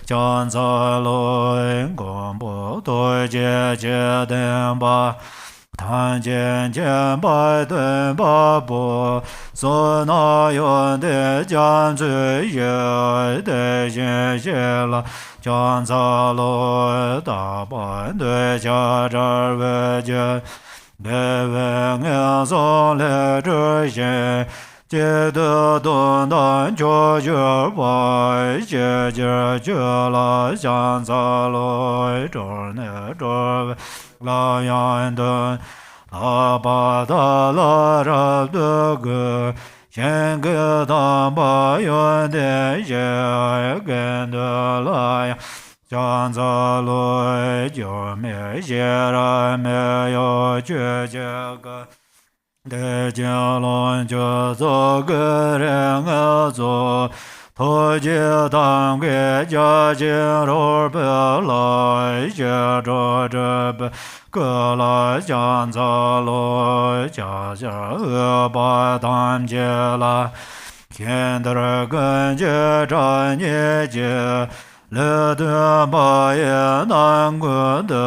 Chan Sa Loi Gong Bo Doi Jie Jie Den Ba Tan Jian Jian Bai Dun Ba Bo So Na Yun De Jian Zui Ye De Xin Xie La Chan Sa Loi Da Ban Dui Jia Zhar Wei Jie De Wei Ngen Song Le Zhi Xin Jie De Dun Dan Zhuo Zhe Bai Jie Jie Jie La Xiang Sa Loi Zhor Ne Zhor Wei La Yan Dun La Ba Da La Ra De Ge Xian Ge Dan Ba Yun De Xie Gen De La Yang Xiang Sa Loi Jiu Me Xie Ra Me Yo Jue Jie Ge De Jia Lon Jia Zo Ge Ren Ge Zo To Jie Dang Ge Jia Jin Ro Be Lai Jie Zhe Zhe Be Ge La Jiang Za Loi Jia Jia E Ba Dam Jie La Qian De Gen Jie Zhan Ye Jie Le De Ba Ye Nan Gu De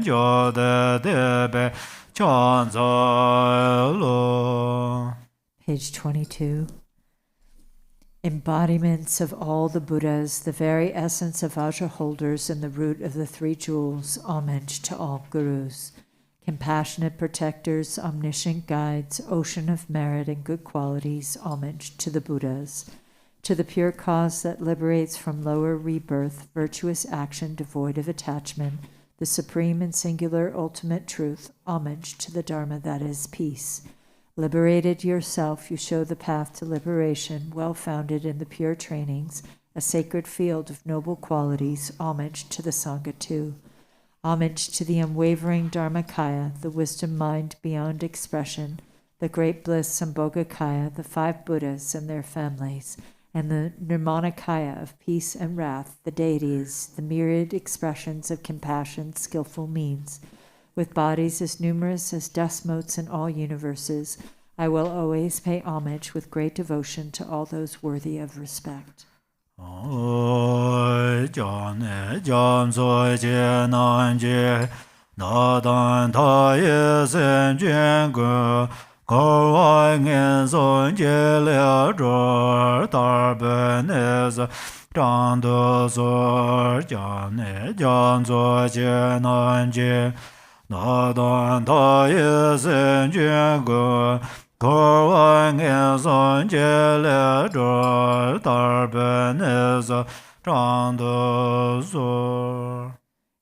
Jiao De De Be Chan Za Lo. Page 22. Embodiments of all the Buddhas, the very essence of Vajra holders and the root of the three jewels, homage to all gurus. Compassionate protectors, omniscient guides, ocean of merit and good qualities, homage to the Buddhas. To the pure cause that liberates from lower rebirth, virtuous action devoid of attachment, the supreme and singular ultimate truth, homage to the Dharma that is peace. Liberated yourself, you show the path to liberation, well-founded in the pure trainings, a sacred field of noble qualities, homage to the Sangha too. Homage to the unwavering Dharmakaya, the wisdom mind beyond expression, the great bliss Sambhogakaya, the 5 Buddhas and their families, and the Nirmanakaya of peace and wrath, the deities, the myriad expressions of compassion, skillful means. With bodies as numerous as dust motes in all universes, I will always pay homage with great devotion to all those worthy of respect.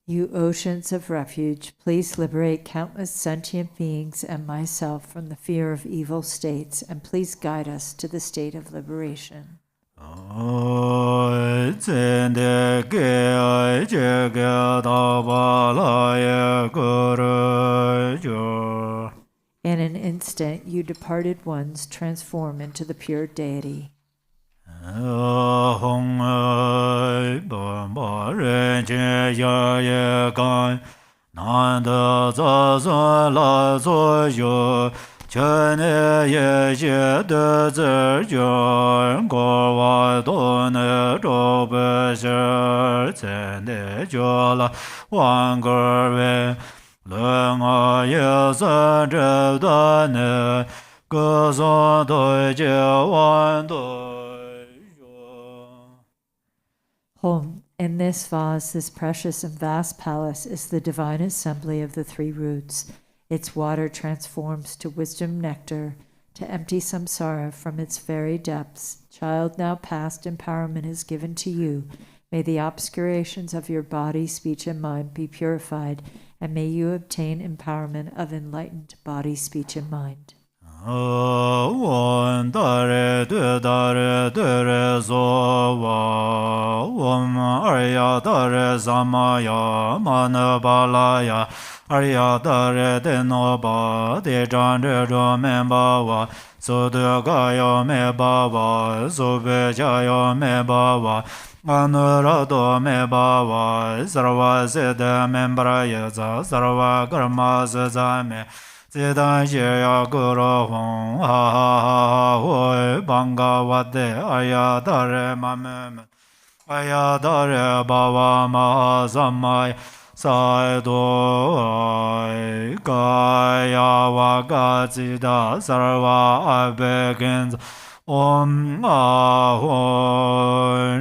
You oceans of refuge, please liberate countless sentient beings and myself from the fear of evil states, and please guide us to the state of liberation. In an instant, you departed ones transform into the pure deity. Home, in this vase, this precious and vast palace, is the divine assembly of the 3 roots. Its water transforms to wisdom nectar, to empty samsara from its very depths. Child, now past empowerment is given to you. May the obscurations of your body, speech, and mind be purified, and may you obtain empowerment of enlightened body, speech, and mind. Om dare dare sova Om Arya dare samaya manabalaya Arya dare denoba de jandre membawa Sodagayo mebawa Sobejayo mebawa Anurado mebawa Sarva sede membraya Sarva karma zame Zidan Shya Guru Hong Ha Ha Ha Hoi Bhangavate Ayadare Mamem Ayadare Bhava Maha Samaya Saidoi Gaya Vakacita Sarva Abhekins Om Ahon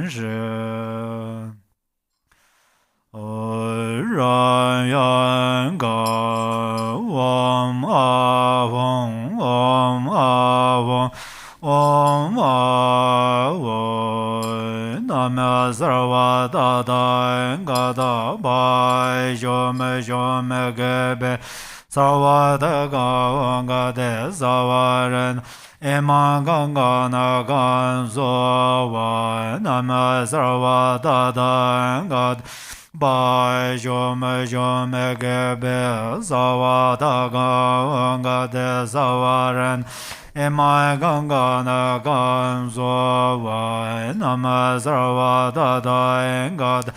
Shen Rayan Ga Om Ahon Om Ahon Om Ahon Nama Sarva Dada Gada Bhai Shome Shome Gebe Sarva Daga Gade Savaran Ema Ganga Nagan Sova Nama Sarva Dada Gada Bhai Shome Shome Gebe Sarva Daga Gade Savaran Ema Ganga Nagan Sova Nama Sarva Dada Gada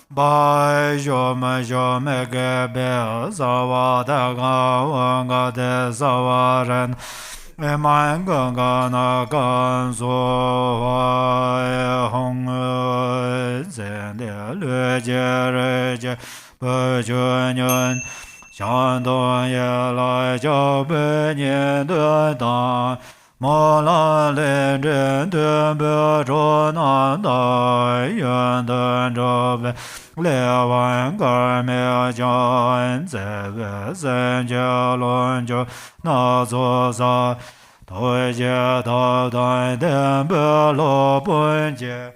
Bhai Shome Shome Gebe Sarva Daga Gade Savaran Ema Ganga Nagan Sova Hong Zende Lue Jere Je Pe Chuen Shan Don Ye Lai Jiao Pe Nian De Dan Mola le de be ro na da yan de ro be le wan gar me jan ze be zen je lon jo na zo za to je da da de be lo bun je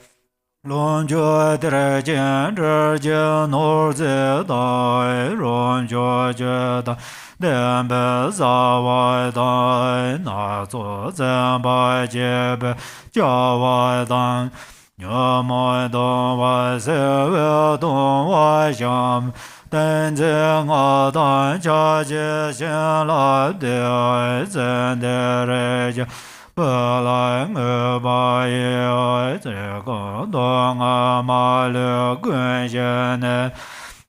lon jo de jian zhe jian nor ze da ron jo je da den be za wai dan na zuo zhen bai jie be jia wai dan niu mai dong wai se wei dong wai xiang den zhen a dan jia jie xian lai de zhen de re jia不来我把也这个东啊马了滚下呢。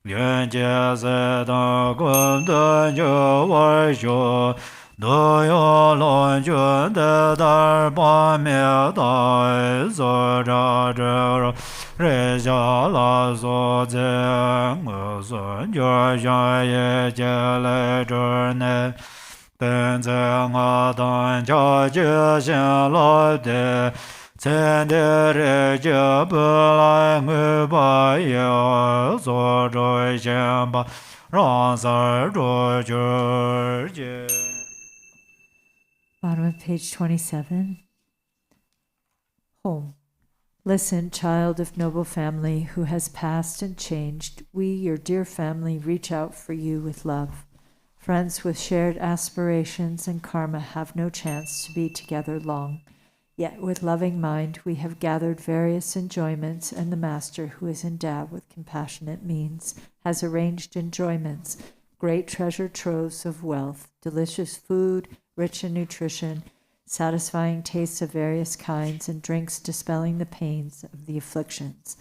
愿解释的功德就为学，都有论觉的大把灭大所着着人下拉所见，我所觉下也解来着呢。本在我当家就下来的。前的日就不来我把要做着先把让事儿做就结。 Bottom of page 27. Home. Listen, child of noble family who has passed and changed. We, your dear family, reach out for you with love. Friends with shared aspirations and karma have no chance to be together long. Yet with loving mind we have gathered various enjoyments, and the Master, who is endowed with compassionate means, has arranged enjoyments, great treasure troves of wealth, delicious food, rich in nutrition, satisfying tastes of various kinds, and drinks dispelling the pains of the afflictions.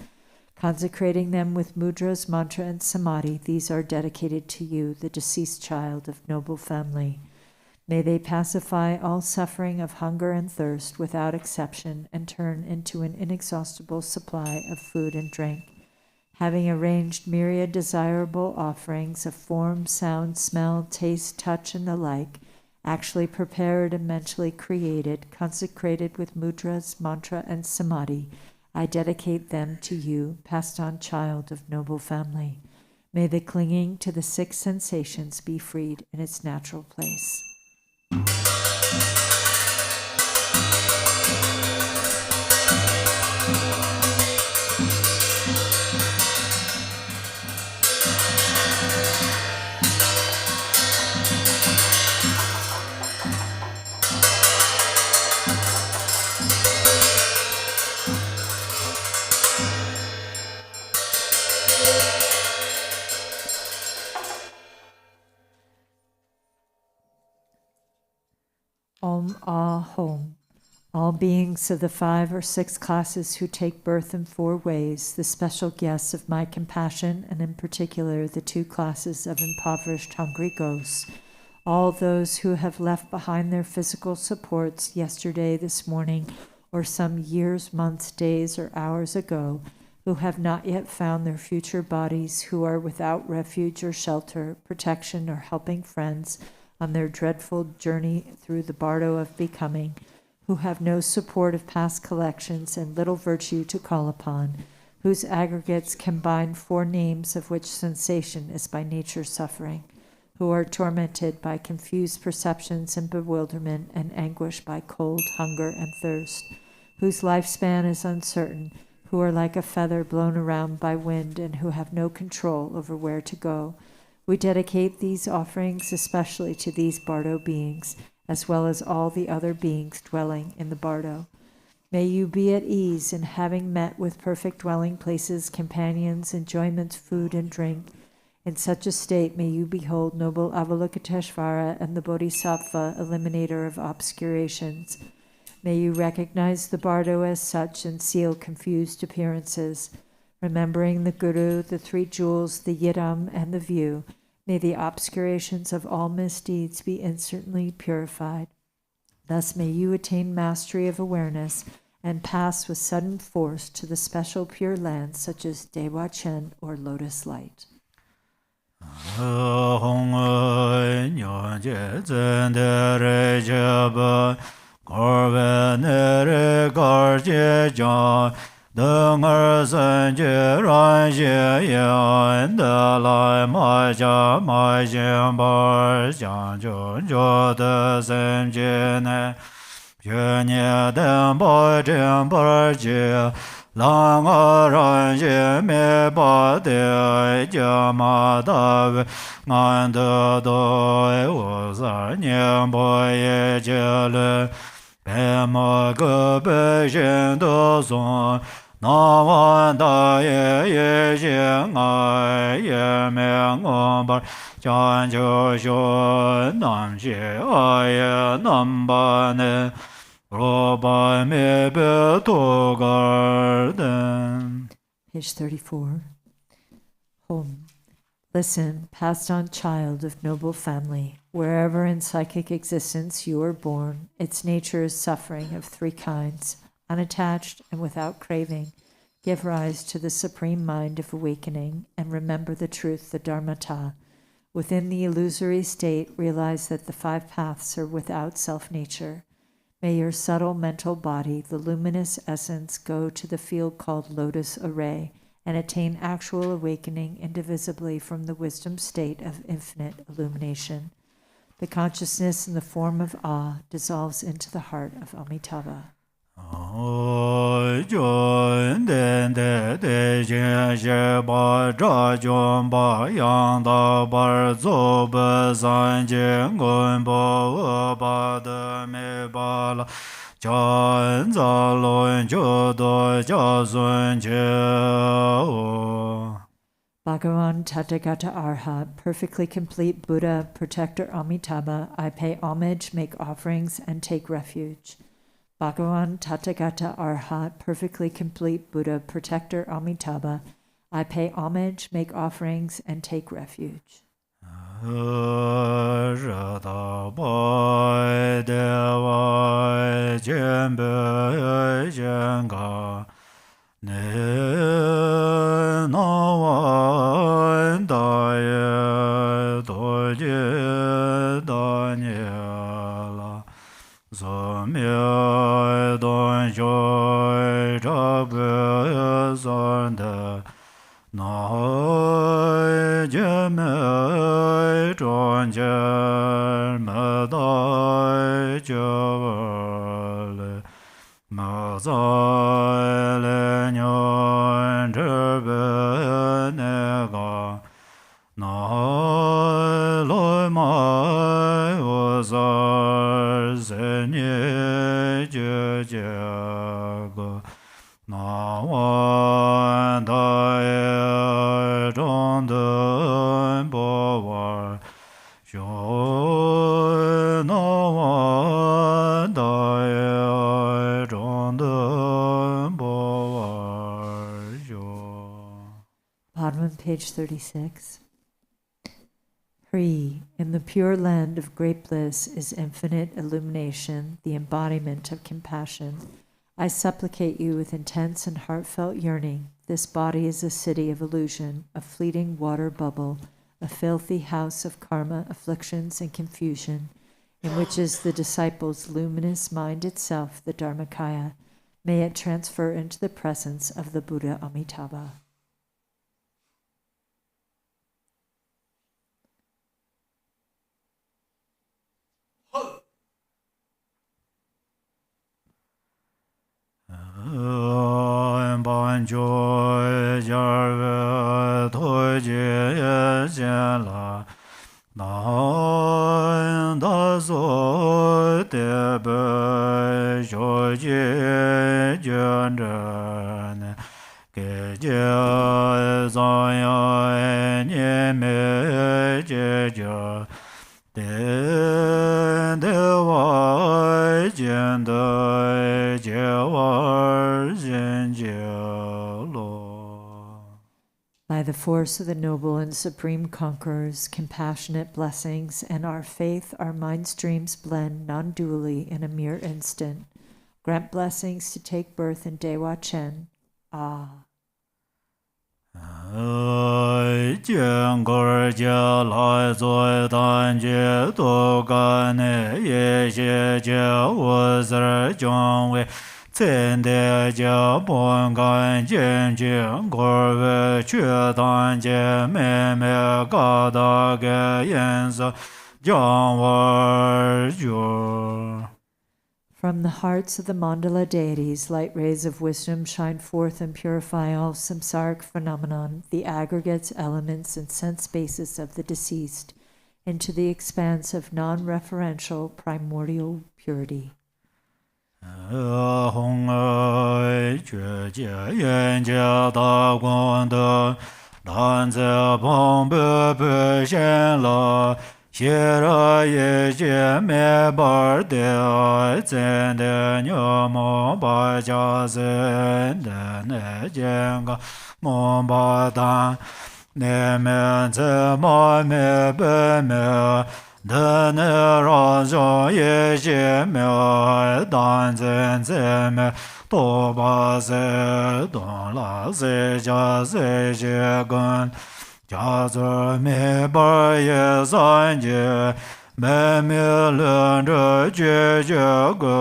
Consecrating them with mudras, mantra, and samadhi, these are dedicated to you, the deceased child of noble family. May they pacify all suffering of hunger and thirst without exception and turn into an inexhaustible supply of food and drink. Having arranged myriad desirable offerings of form, sound, smell, taste, touch, and the like, actually prepared and mentally created, consecrated with mudras, mantra, and samadhi, I dedicate them to you, passed on child of noble family. May the clinging to the six sensations be freed in its natural place. Om Ah Home. All beings of the 5 or 6 classes who take birth in 4 ways, the special guests of my compassion, and in particular the 2 classes of impoverished hungry ghosts, all those who have left behind their physical supports yesterday, this morning, or some years, months, days, or hours ago, who have not yet found their future bodies, who are without refuge or shelter, protection, or helping friends on their dreadful journey through the bardo of becoming, who have no support of past collections and little virtue to call upon, whose aggregates combine 4 names of which sensation is by nature suffering, who are tormented by confused perceptions and bewilderment and anguish by cold, hunger, and thirst, whose lifespan is uncertain, who are like a feather blown around by wind and who have no control over where to go. We dedicate these offerings especially to these bardo beings, as well as all the other beings dwelling in the bardo. May you be at ease in having met with perfect dwelling places, companions, enjoyments, food, and drink. In such a state may you behold noble Avalokiteshvara and the Bodhisattva, eliminator of obscurations. May you recognize the bardo as such and seal confused appearances. Remembering the Guru, the 3 jewels, the Yidam, and the view, may the obscurations of all misdeeds be instantly purified. Thus may you attain mastery of awareness and pass with sudden force to the special pure lands such as Dewa Chen or Lotus Light. Om Garchen Rinpoche Jangchok de Zemjene Pionnier Denpo Rinpoche Langa Ranje Me Ba De Jama Da Ngan De Do Wo Sa Nian Bo Ye Je Le Pe Mo Ge Be Shen Do Song Na Wan Da Ye Ye Xie Ai Ye Me Ngong Ba Chan Chou Shu Nam Xie Ai Nam Ba Ne Roba Me Be To Garden. Page 34. Home. Listen, passed on child of noble family, wherever in psychic existence you are born, its nature is suffering of three kinds, unattached and without craving. Give rise to the supreme mind of awakening and remember the truth, the Dharmata. Within the illusory state, realize that the five paths are without self-nature. May your subtle mental body, the luminous essence, go to the field called Lotus Array and attain actual awakening indivisibly from the wisdom state of infinite illumination. The consciousness in the form of Ah dissolves into the heart of Amitabha. Bhagavan Tathagata Arhat, perfectly complete Buddha, protector Amitabha, I pay homage, make offerings, and take refuge. Bhagavan Tathagata Arhat, perfectly complete Buddha, protector Amitabha, I pay homage, make offerings, and take refuge. Page 36. Free, in the pure land of great bliss is infinite illumination, the embodiment of compassion. I supplicate you with intense and heartfelt yearning. This body is a city of illusion, a fleeting water bubble, a filthy house of karma, afflictions, and confusion, in which is the disciple's luminous mind itself, the Dharmakaya. May it transfer into the presence of the Buddha Amitabha. Banjo Jarve Toje Jela Na Da So Tebe Joje Jandran Ke Je Zaya Nyeme Jeja De Wa Jenda Jewar Zenjelo. By the force of the noble and supreme conquerors, compassionate blessings, and our faith, our mind streams blend non-dually in a mere instant. Grant blessings to take birth in Dewa Chen. Ah. Zende je bon gan jen jen gor ve chue dan je me me ga da ge yen sa jiang war ju. From the hearts of the Mandala deities, light rays of wisdom shine forth and purify all samsaric phenomenon, the aggregates, elements, and sense bases of the deceased, into the expanse of non-referential primordial purity. Hong ai jue jie yan jie da guan de dan ze bong be be xian la xie re ye jie me bar de zhen de niu mo ba jia zhen de ne jian ga mo ba dan ne me ze mo me be me de ne ra zhong ye xie me dan zhen zhe me do ba ze dong la ze jia ze xie gen jia zi me ba ye san jie me me lun zhe jie jie ge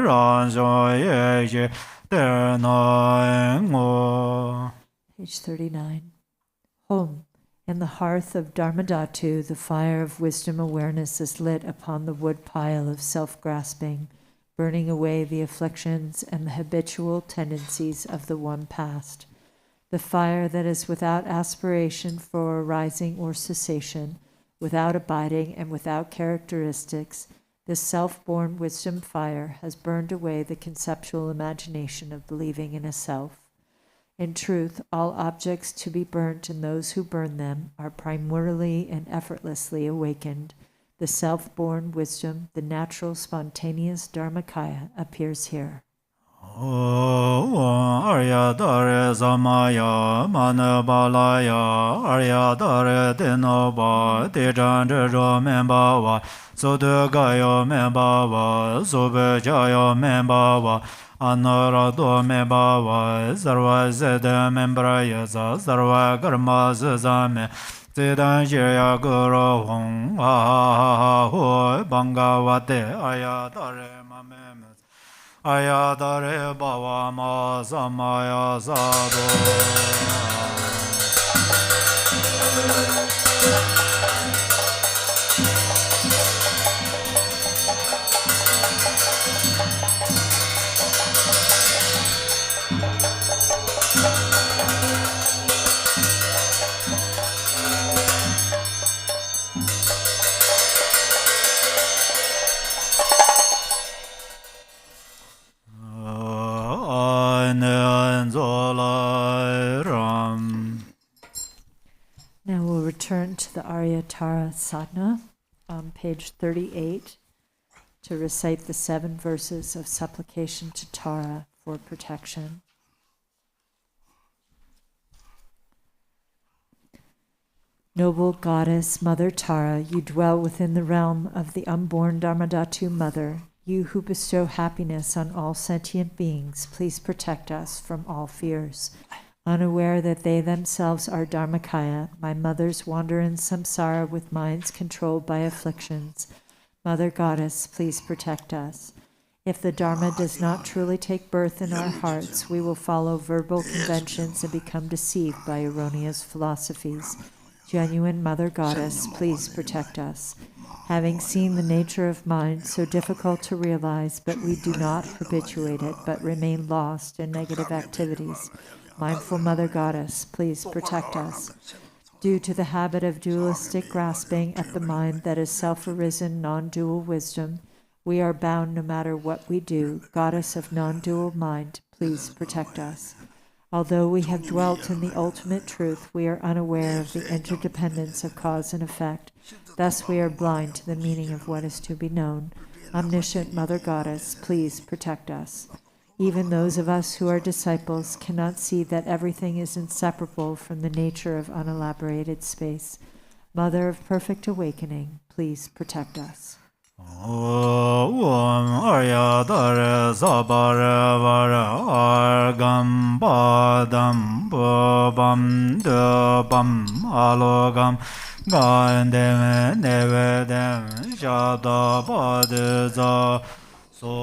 ran zhong ye xie de na ngo. Page 39. Home. In the hearth of Dharmadhatu, the fire of wisdom awareness is lit upon the wood pile of self-grasping, burning away the afflictions and the habitual tendencies of the one past. The fire that is without aspiration for arising or cessation, without abiding and without characteristics, this self-born wisdom fire has burned away the conceptual imagination of believing in a self. In truth, all objects to be burnt and those who burn them are primordially and effortlessly awakened. The self-born wisdom, the natural spontaneous Dharmakaya, appears here. Arya dare zamaya manabalaya Arya dare denoba dejan dejo membawa sodegayo membawa sobejayo membawa Anarado membawa zarwa zede membraya za zarwa garma zame zedan jaya guru hong ha ho bangawate ayadare mameme ayadare bawa ma samaya sado. Now we'll return to the Arya Tara Sadhana on page 38 to recite the 7 verses of supplication to Tara for protection. Noble goddess, Mother Tara, you dwell within the realm of the unborn Dharmadhatu Mother. You who bestow happiness on all sentient beings, please protect us from all fears. Unaware that they themselves are Dharmakaya, my mothers wander in samsara with minds controlled by afflictions. Mother Goddess, please protect us. If the Dharma does not truly take birth in our hearts, we will follow verbal conventions and become deceived by erroneous philosophies. Genuine Mother Goddess, please protect us. Having seen the nature of mind, so difficult to realize, but we do not habituate it, but remain lost in negative activities. Mindful Mother Goddess, please protect us. Due to the habit of dualistic grasping at the mind that is self-arisen non-dual wisdom, we are bound no matter what we do. Goddess of non-dual mind, please protect us. Although we have dwelt in the ultimate truth, we are unaware of the interdependence of cause and effect. Thus we are blind to the meaning of what is to be known. Omniscient Mother Goddess, please protect us. Even those of us who are disciples cannot see that everything is inseparable from the nature of unelaborated space. Mother of perfect awakening, please protect us. Arya dare sabare vare argam badam bam de bam alogam gandem nevedem shada bade za so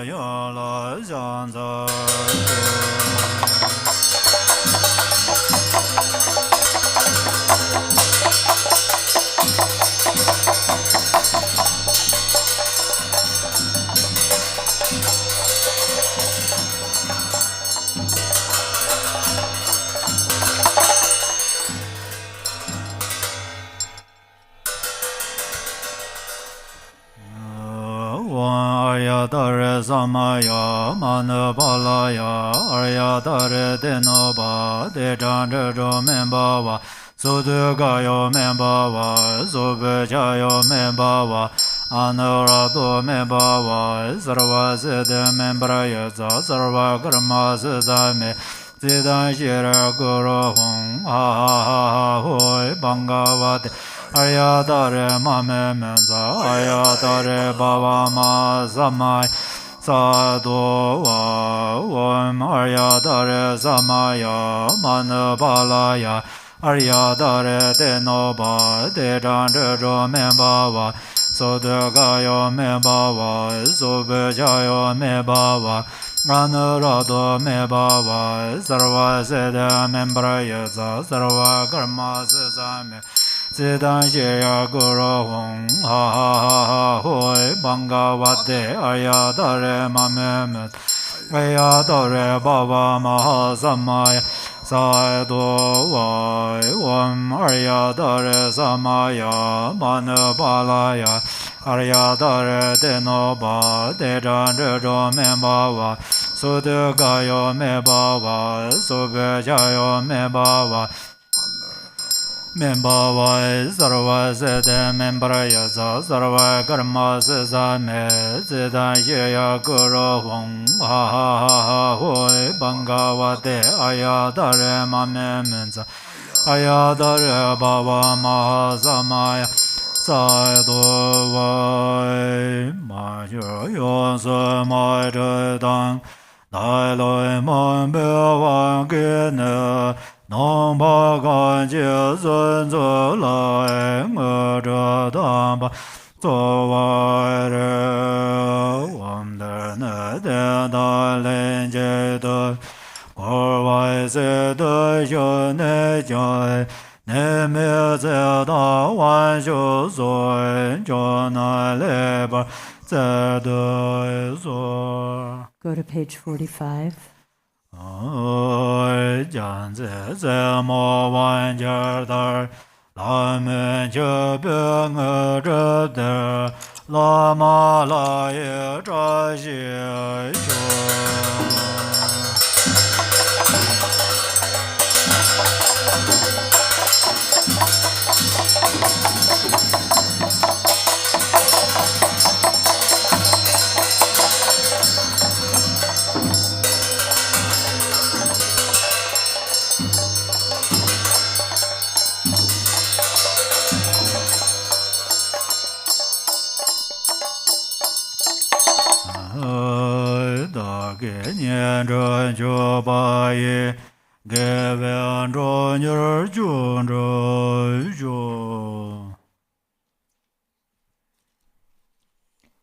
yola janza Arya dare samaya manapalaya Arya dare denoba de jandro membava Sudugayo membava Subejayo membava Anurado membava Sarva sede membraya Sarva karma sesame Siddha shira guru hong ha ha ha hoi bhangavate Arya dare mame mensa Arya dare bhava ma samay Sadhu va om Arya dare samaya manapalaya Arya dare denoba de jandro membava Sodagayo membava Subejayo membava Anurado membava Sarva sede membraya Sarva karma sesame Siddha shira guru hong ha ha ha ha hoi bhangavate Arya dare mame Arya dare bhava maha samaya Sadhu vai om Arya dare samaya manapalaya Arya dare denoba de jandro membava Sudagayo membava Subejayo membava Membava sarva sede membraya sarva karma sesame Siddha shira guru hong ha ha ha ha hoi bhangavate Arya dare mame mensa Arya dare bhava maha samaya Sadhu vai ma yo so ma dang dai loi mon be wang ge Nong ba gan jie sun zu lai nge zhe dang ba zo wai re wang de ne de da lin jie de Gor wai se de xiu ne jiai ne me ze da wan xiu zui zhuo na le ba ze de zuo. Go to page 45. Jan ze ze mo wan jar dar la men che be nge zhe de la ma la ye zha xie shuo. Nian zhen zhu ba yi ge wen zhu nier jun zhu zhu.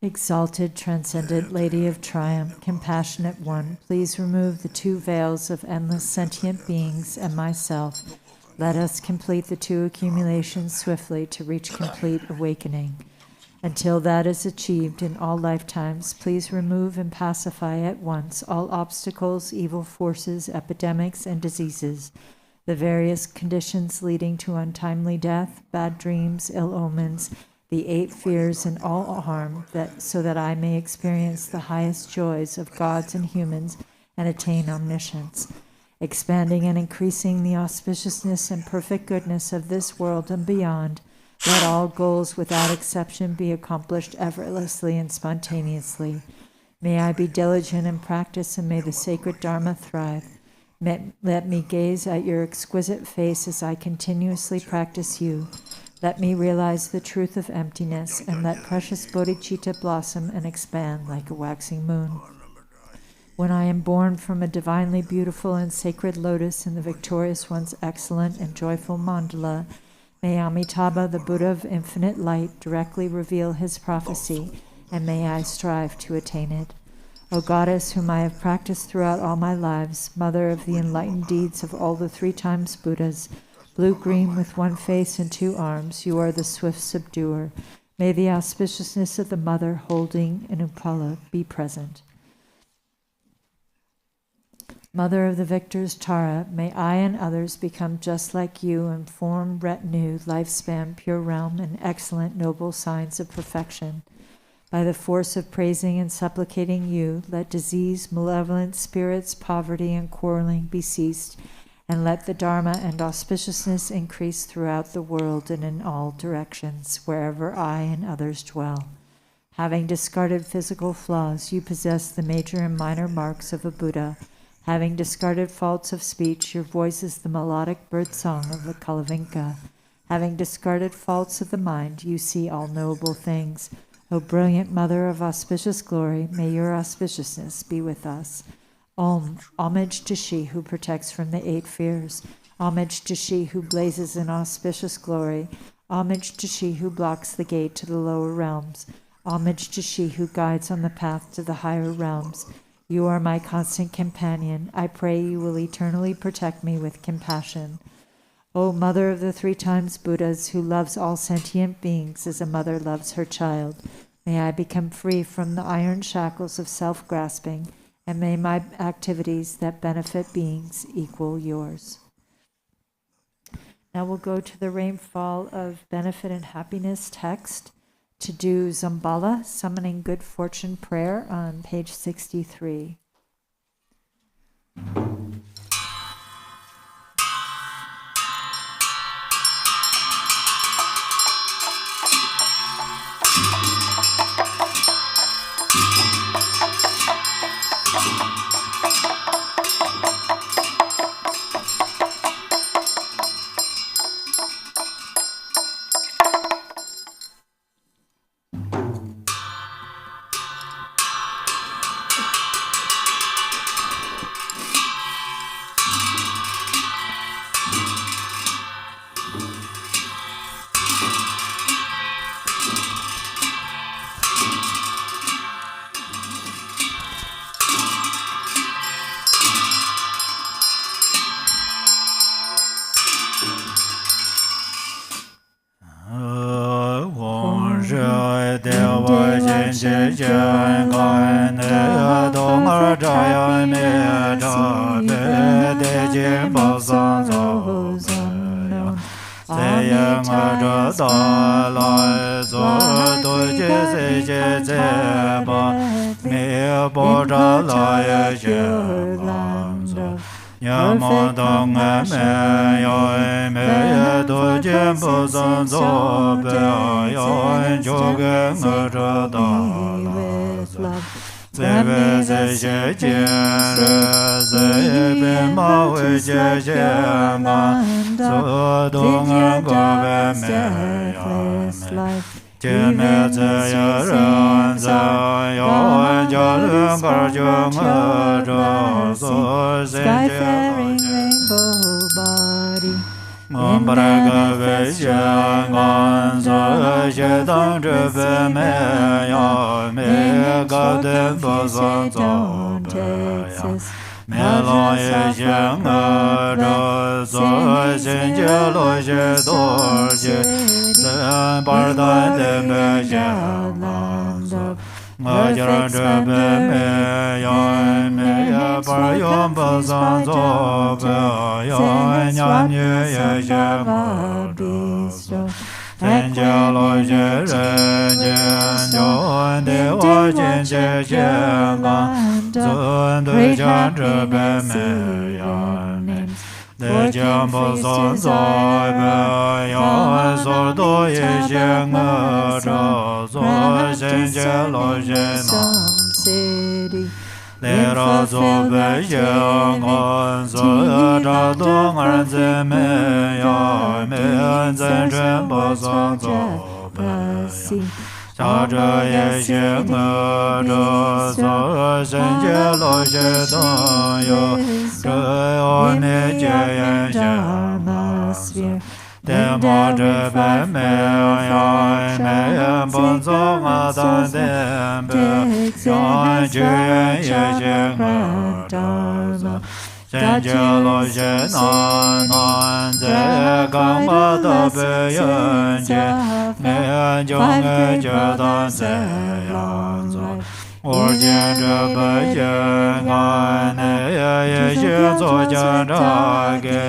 Exalted, transcendent Lady of Triumph, compassionate one, please remove the two veils of endless sentient beings and myself. Let us complete the two accumulations swiftly to reach complete awakening. Until that is achieved in all lifetimes, please remove and pacify at once all obstacles, evil forces, epidemics, and diseases, the various conditions leading to untimely death, bad dreams, ill omens, the 8 fears, and all harm, so that I may experience the highest joys of gods and humans and attain omniscience, expanding and increasing the auspiciousness and perfect goodness of this world and beyond. Let all goals without exception be accomplished effortlessly and spontaneously. May I be diligent in practice, and may the sacred Dharma thrive. Let me gaze at your exquisite face as I continuously practice you. Let me realize the truth of emptiness, and let precious bodhicitta blossom and expand like a waxing moon. When I am born from a divinely beautiful and sacred lotus in the victorious one's excellent and joyful mandala, may Amitabha, the Buddha of infinite light, directly reveal his prophecy, and may I strive to attain it. O goddess whom I have practiced throughout all my lives, mother of the enlightened deeds of all the 3 times Buddhas, blue-green with 1 face and 2 arms, you are the swift subduer. May the auspiciousness of the mother holding an upala be present. Mother of the victors, Tara, may I and others become just like you in form, retinue, lifespan, pure realm, and excellent noble signs of perfection. By the force of praising and supplicating you, let disease, malevolent spirits, poverty, and quarreling be ceased, and let the Dharma and auspiciousness increase throughout the world and in all directions, wherever I and others dwell. Having discarded physical flaws, you possess the major and minor marks of a Buddha. Having discarded faults of speech, your voice is the melodic birdsong of the Kalavinka. Having discarded faults of the mind, you see all knowable things. O brilliant mother of auspicious glory, may your auspiciousness be with us. Homage to she who protects from the 8 fears. Homage to she who blazes in auspicious glory. Homage to she who blocks the gate to the lower realms. Homage to she who guides on the path to the higher realms. You are my constant companion. I pray you will eternally protect me with compassion. O mother of the 3 times Buddhas, who loves all sentient beings as a mother loves her child, may I become free from the iron shackles of self-grasping, and may my activities that benefit beings equal yours. Now we'll go to the Rainfall of Benefit and Happiness text to do Zambala, Summoning Good Fortune Prayer on page 63. Demo Jebe Me Yan Me Bon Song Adan Dembe Yan Juyen Ye Jeng Dharma Lo Je Nan Ze Gang Ma Da Be Yan Je Ne Jong E Je Dan Se Yan Zo Or Jian Zhe Be Jian Gan Ye Ye Zo Jian Zha Ge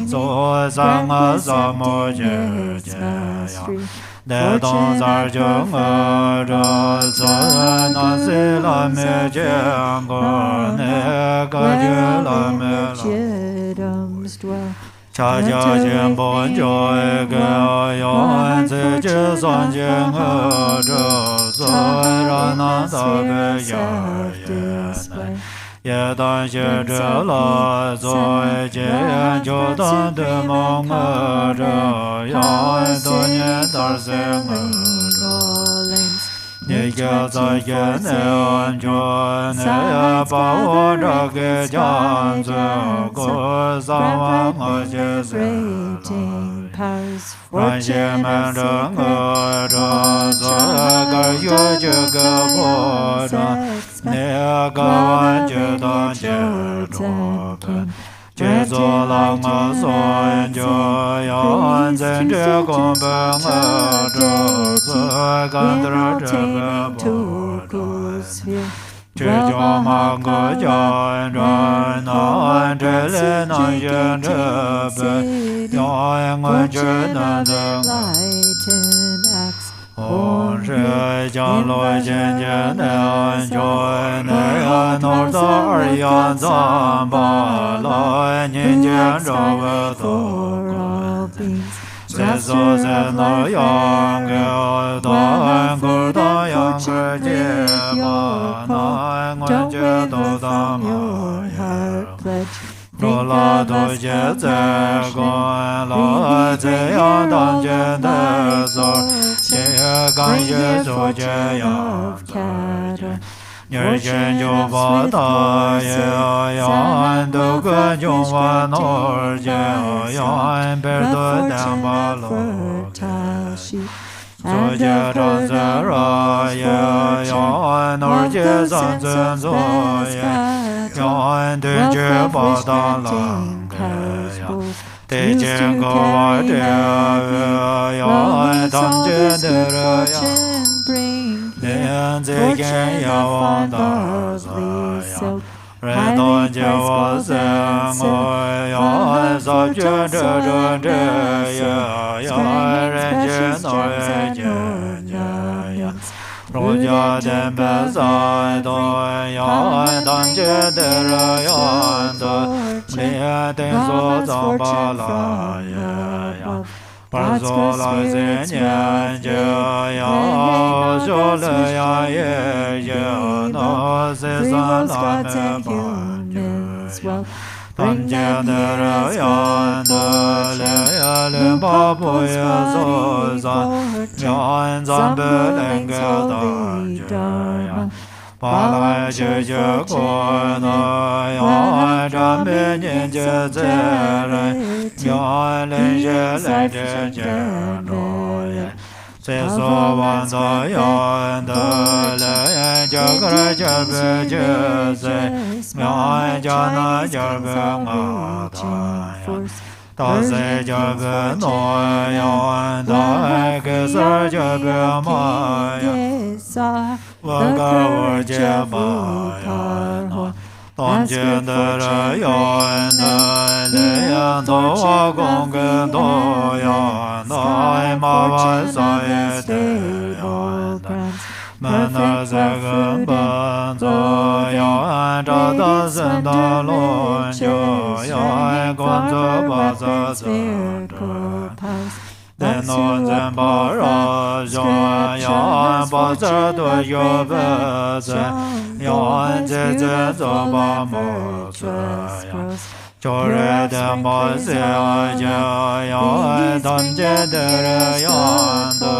Zo Sang A Sa Mo Je Je Yang De Dong Zar Jung A Zha Zo Na Se La Me Jian Go Ne Ga Ju La Me La Cha Jia Jian Bon Joy Ge Yan Zi Ji San Jian He Zhe Zo Ra Na Da Be Ya Ye Ye Dan Xie Zhe La Zo Jie Yan Jiu Dan De Mong E Zhe Yan Du Nian Dar Se E Ye Jia Zai Ye Ne An Jue Ne Ye Ba Wo Zhe Ge Jian Zi Gu Sa Wang E Jie Se Ran Xie Men Zheng E Zhe Zhe Ge Yu Ji Ge Bo Zhe Ne Ge Wan Ji Dan Jie Zhuo Ben Jie Zuo Lang A So Yan Jiu Yan Zhen Zhe Gong Ben E Zhe Zi Gan Zhe Zhe Ge Bo Zhe Zhe Jiu Ma Ge Jian Zhen Nan Zhe Le Nan Yen Zhe Be Yan En Zhe Nan Zeng Hong Shi Jiang Lo Jian Jian Ne An Jiu Ne An Nor Da Arya Zambala Nin Jian Zhou We Do Guan Se So Se Na Yang Ge Da An Gu Da Yang Ge Jie Ma Na Nguan Jie Do Da Ma Ye Ro La Do Jie Zhe Guan La Zhe Yang Dan Jie De Zor Xie Gan Ye Zhou Jie Yang Zhe Ye Jian Jiu Ba Da Ye Yan Du Ge Jiong Wan Nor Jie Yan Ber Du Dan Ba Lo Zhou Jie Zhan Zhe Ra Ye Yan Nor Jie Zan Zhen Zo Ye Yan Dun Jie Ba Da Lang Ge Yang Te Jian Ge Wa Jie Yan Tam Jie De Re Yang Nian Zi Jian Ya Wang Da Za Yang Re Don Jie Wa Zeng O Yan Sa Jie Zhe Zhen Zhe Ye Yan Ren Jie Nor Ye Jie Jie Yang Ro Jia Den Be Zai Do Yan Dan Jie De Re Yan De Lian Den So Zambala Ye Yang Par So La Zhen Nian Jie Yang Zhou Le Yang Ye Ye No Se San La Me Ban Jie Tam Jie De Re Yan De Le Ye Lin Ba Bu Ye So Zan Yan Zan Be Len Ge Da Jie Yang Pa Lai Jie Jie Guo Na Yan Zhan Be Nian Jie Zhe Ren Yan Len Xie Len Jie Jie Zhuo Yan Se So Wan Da Yan De Le Yan Jie Ge Jie Be Jie Se Yan Jia Na Jie Be Ma Da Yan Da Se Jie Be No Yan Da Ge Se Jie Be Ma Yan Wa Ga Wa Jie Ba Yan Dan Jie De Re Yan De Le Yan Do Wa Gong Ge Do Yan Da Ma Wa Sa Ye De Yan Da Men Na Se Gen Ben Zo Yan Zha Da Sen Da Lun Jiu Yan Gong Zhe Ba Za Zhe Zhe Den No Zhen Ba Ra Zhuan Yan Ba Zhe Du Yu Be Zhen Yan Zhe Zhen Zo Ba Mo Zhe Yan Zhou Re Den Ba Se Jie Yan Dan Jie De Re Yan De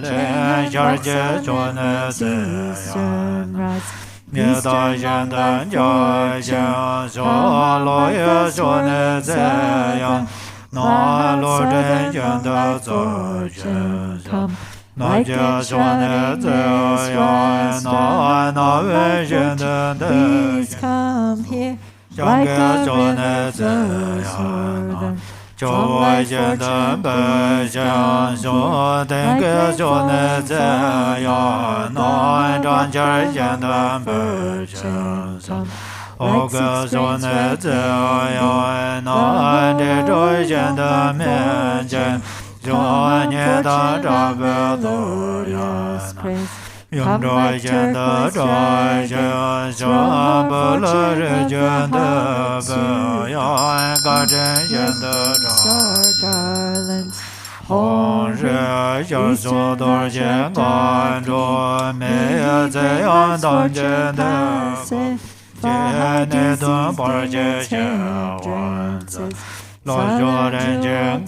Lin Xiar Jie Zhuo Ne Se Yan Ye Da Xian Dan Jia Xiang Zhuo Lo Ye Zhuo Ne Se Yan Na lo zhen yen de zi yen come. Na jia xuan de zi yan na wen yen de please come here. Like a river flows northern, from life fortune please come here. Like a fortune come. Like 6 grains right there, the Lord of my fortune, come unfortunate glorious praise. Come like turquoise dragons from unfortunate hearts star garlands. Hong Eastern Garchen Rinpoche, far distances hindrances. Silent jewel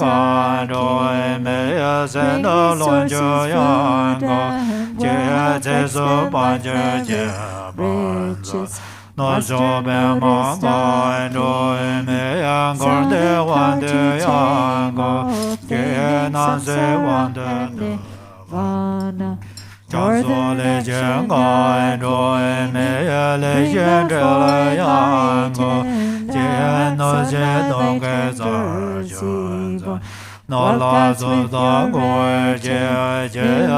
bring resources, food and wealth, expected riches. Master noticed that Son departed take all things samsara and nirvana. Northern action God bring unfortunate sunlight evil. Love God's with your riches,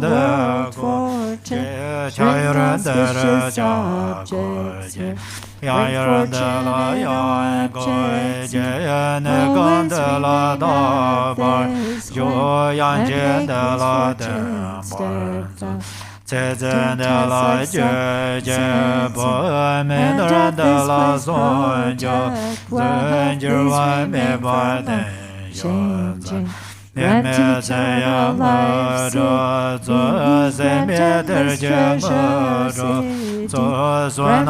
good fortune, bring auspicious objects here. Bring fortune and objects here. Always remain this way, and make misfortune steadfast. Turn Tesla and death is placed project, well, please remember changing. Grant eternal life, grant endless treasure city, grant wealth and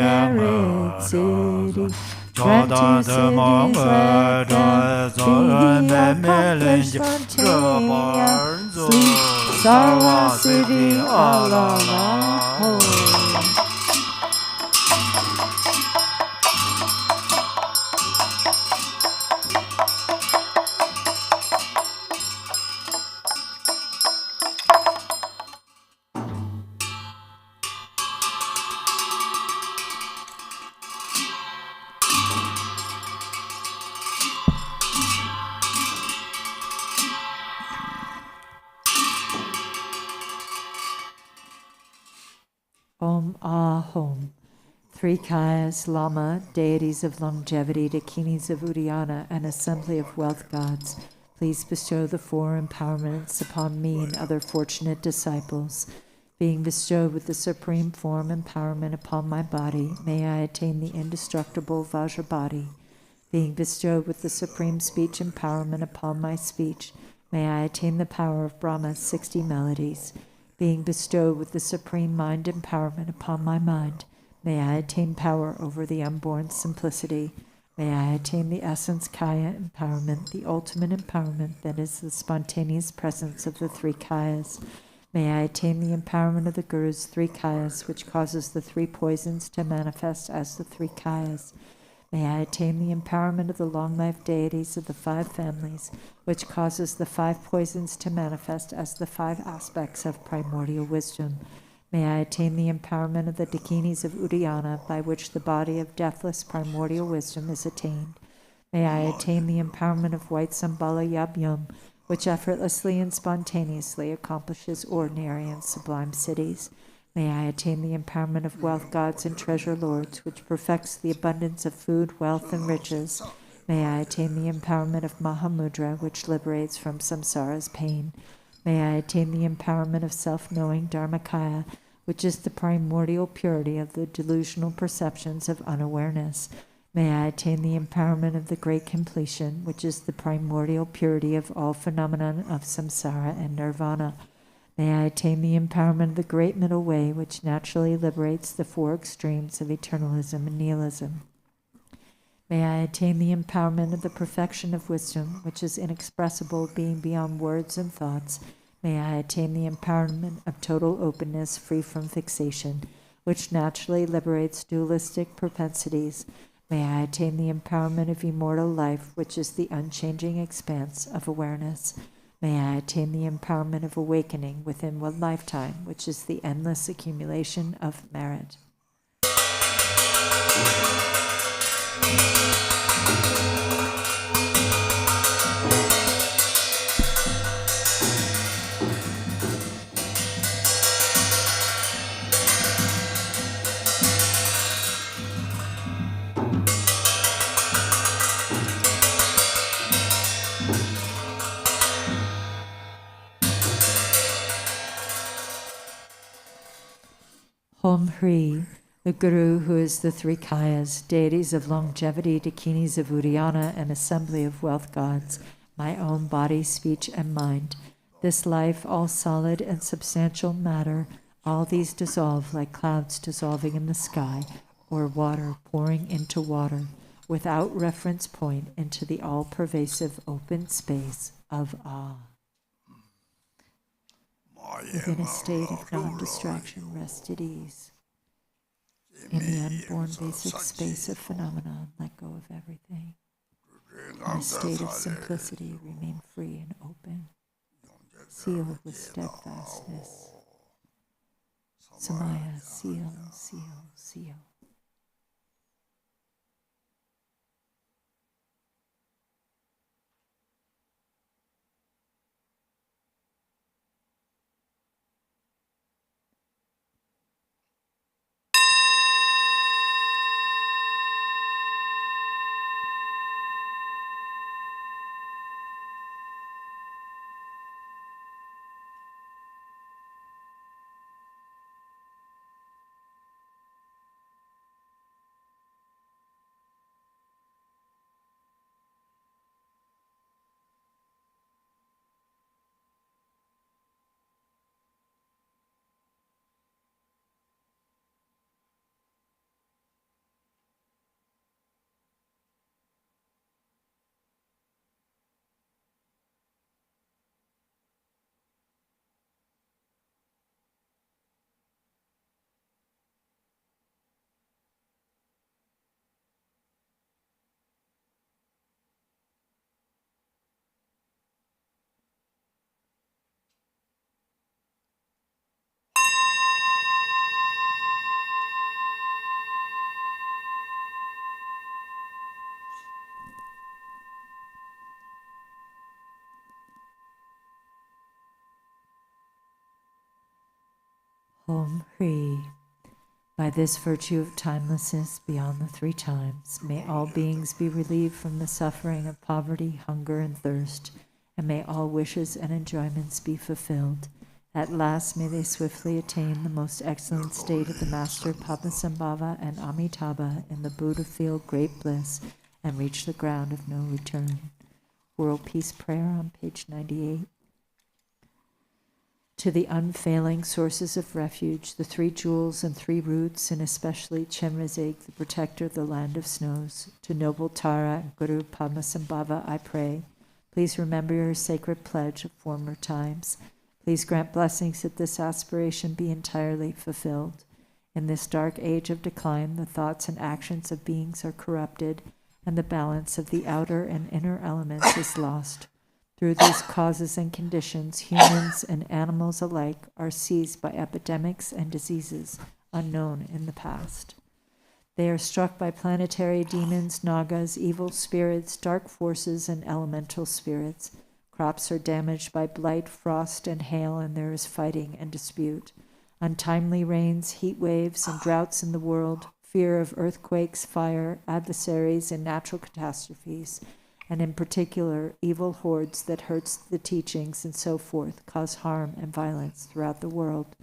married city. Grant to cities let them be accomplished spontaneously. Sarva Siddhi Alala Ho. Om Ahom. 3 Kayas, Lama, deities of longevity, dakinis of Uddiyana, and assembly of wealth gods, please bestow the 4 empowerments upon me and other fortunate disciples. Being bestowed with the supreme form empowerment upon my body, may I attain the indestructible Vajrabody. Being bestowed with the supreme speech empowerment upon my speech, may I attain the power of Brahma's 60 melodies. Being bestowed with the supreme mind empowerment upon my mind, may I attain power over the unborn simplicity. May I attain the essence Kaya empowerment, the ultimate empowerment that is the spontaneous presence of the 3 Kayas. May I attain the empowerment of the Guru's 3 Kayas, which causes the 3 poisons to manifest as the 3 Kayas. May I attain the empowerment of the long-life deities of the 5 families, which causes the 5 poisons to manifest as the 5 aspects of primordial wisdom. May I attain the empowerment of the dakinis of Uddiyana, by which the body of deathless primordial wisdom is attained. May I attain the empowerment of white Zambala Yabyum, which effortlessly and spontaneously accomplishes ordinary and sublime cities. May I attain the empowerment of wealth gods and treasure lords, which perfects the abundance of food, wealth, and riches. May I attain the empowerment of Mahamudra, which liberates from samsara's pain. May I attain the empowerment of self-knowing Dharmakaya, which is the primordial purity of the delusional perceptions of unawareness. May I attain the empowerment of the great completion, which is the primordial purity of all phenomena of samsara and nirvana. May I attain the empowerment of the great middle way, which naturally liberates the 4 extremes of eternalism and nihilism. May I attain the empowerment of the perfection of wisdom, which is inexpressible, being beyond words and thoughts. May I attain the empowerment of total openness, free from fixation, which naturally liberates dualistic propensities. May I attain the empowerment of immortal life, which is the unchanging expanse of awareness. May I attain the empowerment of awakening within one lifetime, which is the endless accumulation of merit. Homage, the Guru who is the three Kayas, deities of longevity, dakinis of Uddiyana, and assembly of wealth gods, my own body, speech, and mind. This life, all solid and substantial matter, all these dissolve like clouds dissolving in the sky, or water pouring into water, without reference point into the all-pervasive open space of awe. Within a state of non-distraction, rest at ease. In the unborn basic space of phenomenon, let go of everything. In a state of simplicity, remain free and open, sealed with steadfastness. Samaya, seal, seal, seal. Om Hri. By this virtue of timelessness beyond the three times, may all beings be relieved from the suffering of poverty, hunger, and thirst, and may all wishes and enjoyments be fulfilled. At last may they swiftly attain the most excellent state of the Master Padmasambhava and Amitabha in the Buddha field great bliss, and reach the ground of no return. World Peace Prayer on page 98. To the unfailing sources of refuge, the three jewels and three roots, and especially Chenrezig, the protector of the land of snows, to noble Tara and Guru Padmasambhava I pray, please remember your sacred pledge of former times. Please grant blessings that this aspiration be entirely fulfilled. In this dark age of decline, the thoughts and actions of beings are corrupted, and the balance of the outer and inner elements is lost. Through these causes and conditions, humans and animals alike are seized by epidemics and diseases unknown in the past. They are struck by planetary demons, nagas, evil spirits, dark forces, and elemental spirits. Crops are damaged by blight, frost, and hail, and there is fighting and dispute. Untimely rains, heat waves, and droughts in the world, fear of earthquakes, fire, adversaries, and natural catastrophes, and in particular, evil hordes that hurts the teachings and so forth, cause harm and violence throughout the world.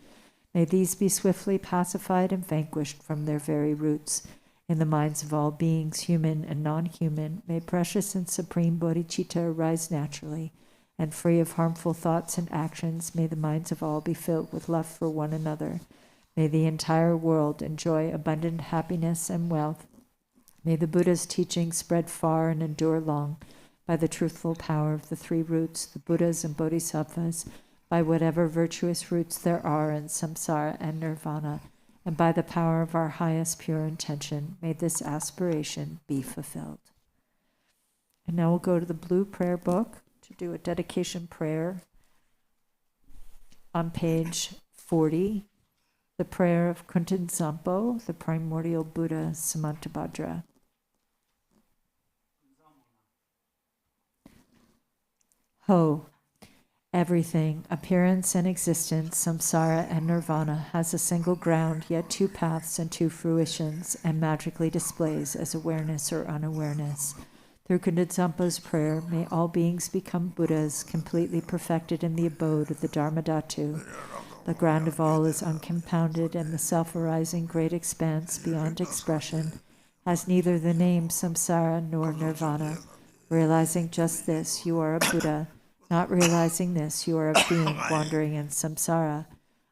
May these be swiftly pacified and vanquished from their very roots. In the minds of all beings, human and non-human, may precious and supreme bodhicitta arise naturally, and free of harmful thoughts and actions, may the minds of all be filled with love for one another. May the entire world enjoy abundant happiness and wealth. May the Buddha's teachings spread far and endure long by the truthful power of the three roots, the Buddhas and Bodhisattvas, by whatever virtuous roots there are in samsara and nirvana, and by the power of our highest pure intention, may this aspiration be fulfilled. And now we'll go to the blue prayer book to do a dedication prayer. On page 40, the prayer of Kunzang Monlam, the primordial Buddha Samantabhadra. Ho, everything, appearance and existence, samsara and nirvana, has a single ground, yet two paths and two fruitions, and magically displays as awareness or unawareness. Through Kunzang Monlam's prayer, may all beings become Buddhas, completely perfected in the abode of the Dharmadhatu. The ground of all is uncompounded, and the self-arising great expanse beyond expression has neither the name samsara nor nirvana. Realizing just this, you are a Buddha. Not realizing this, you are a being wandering in samsara.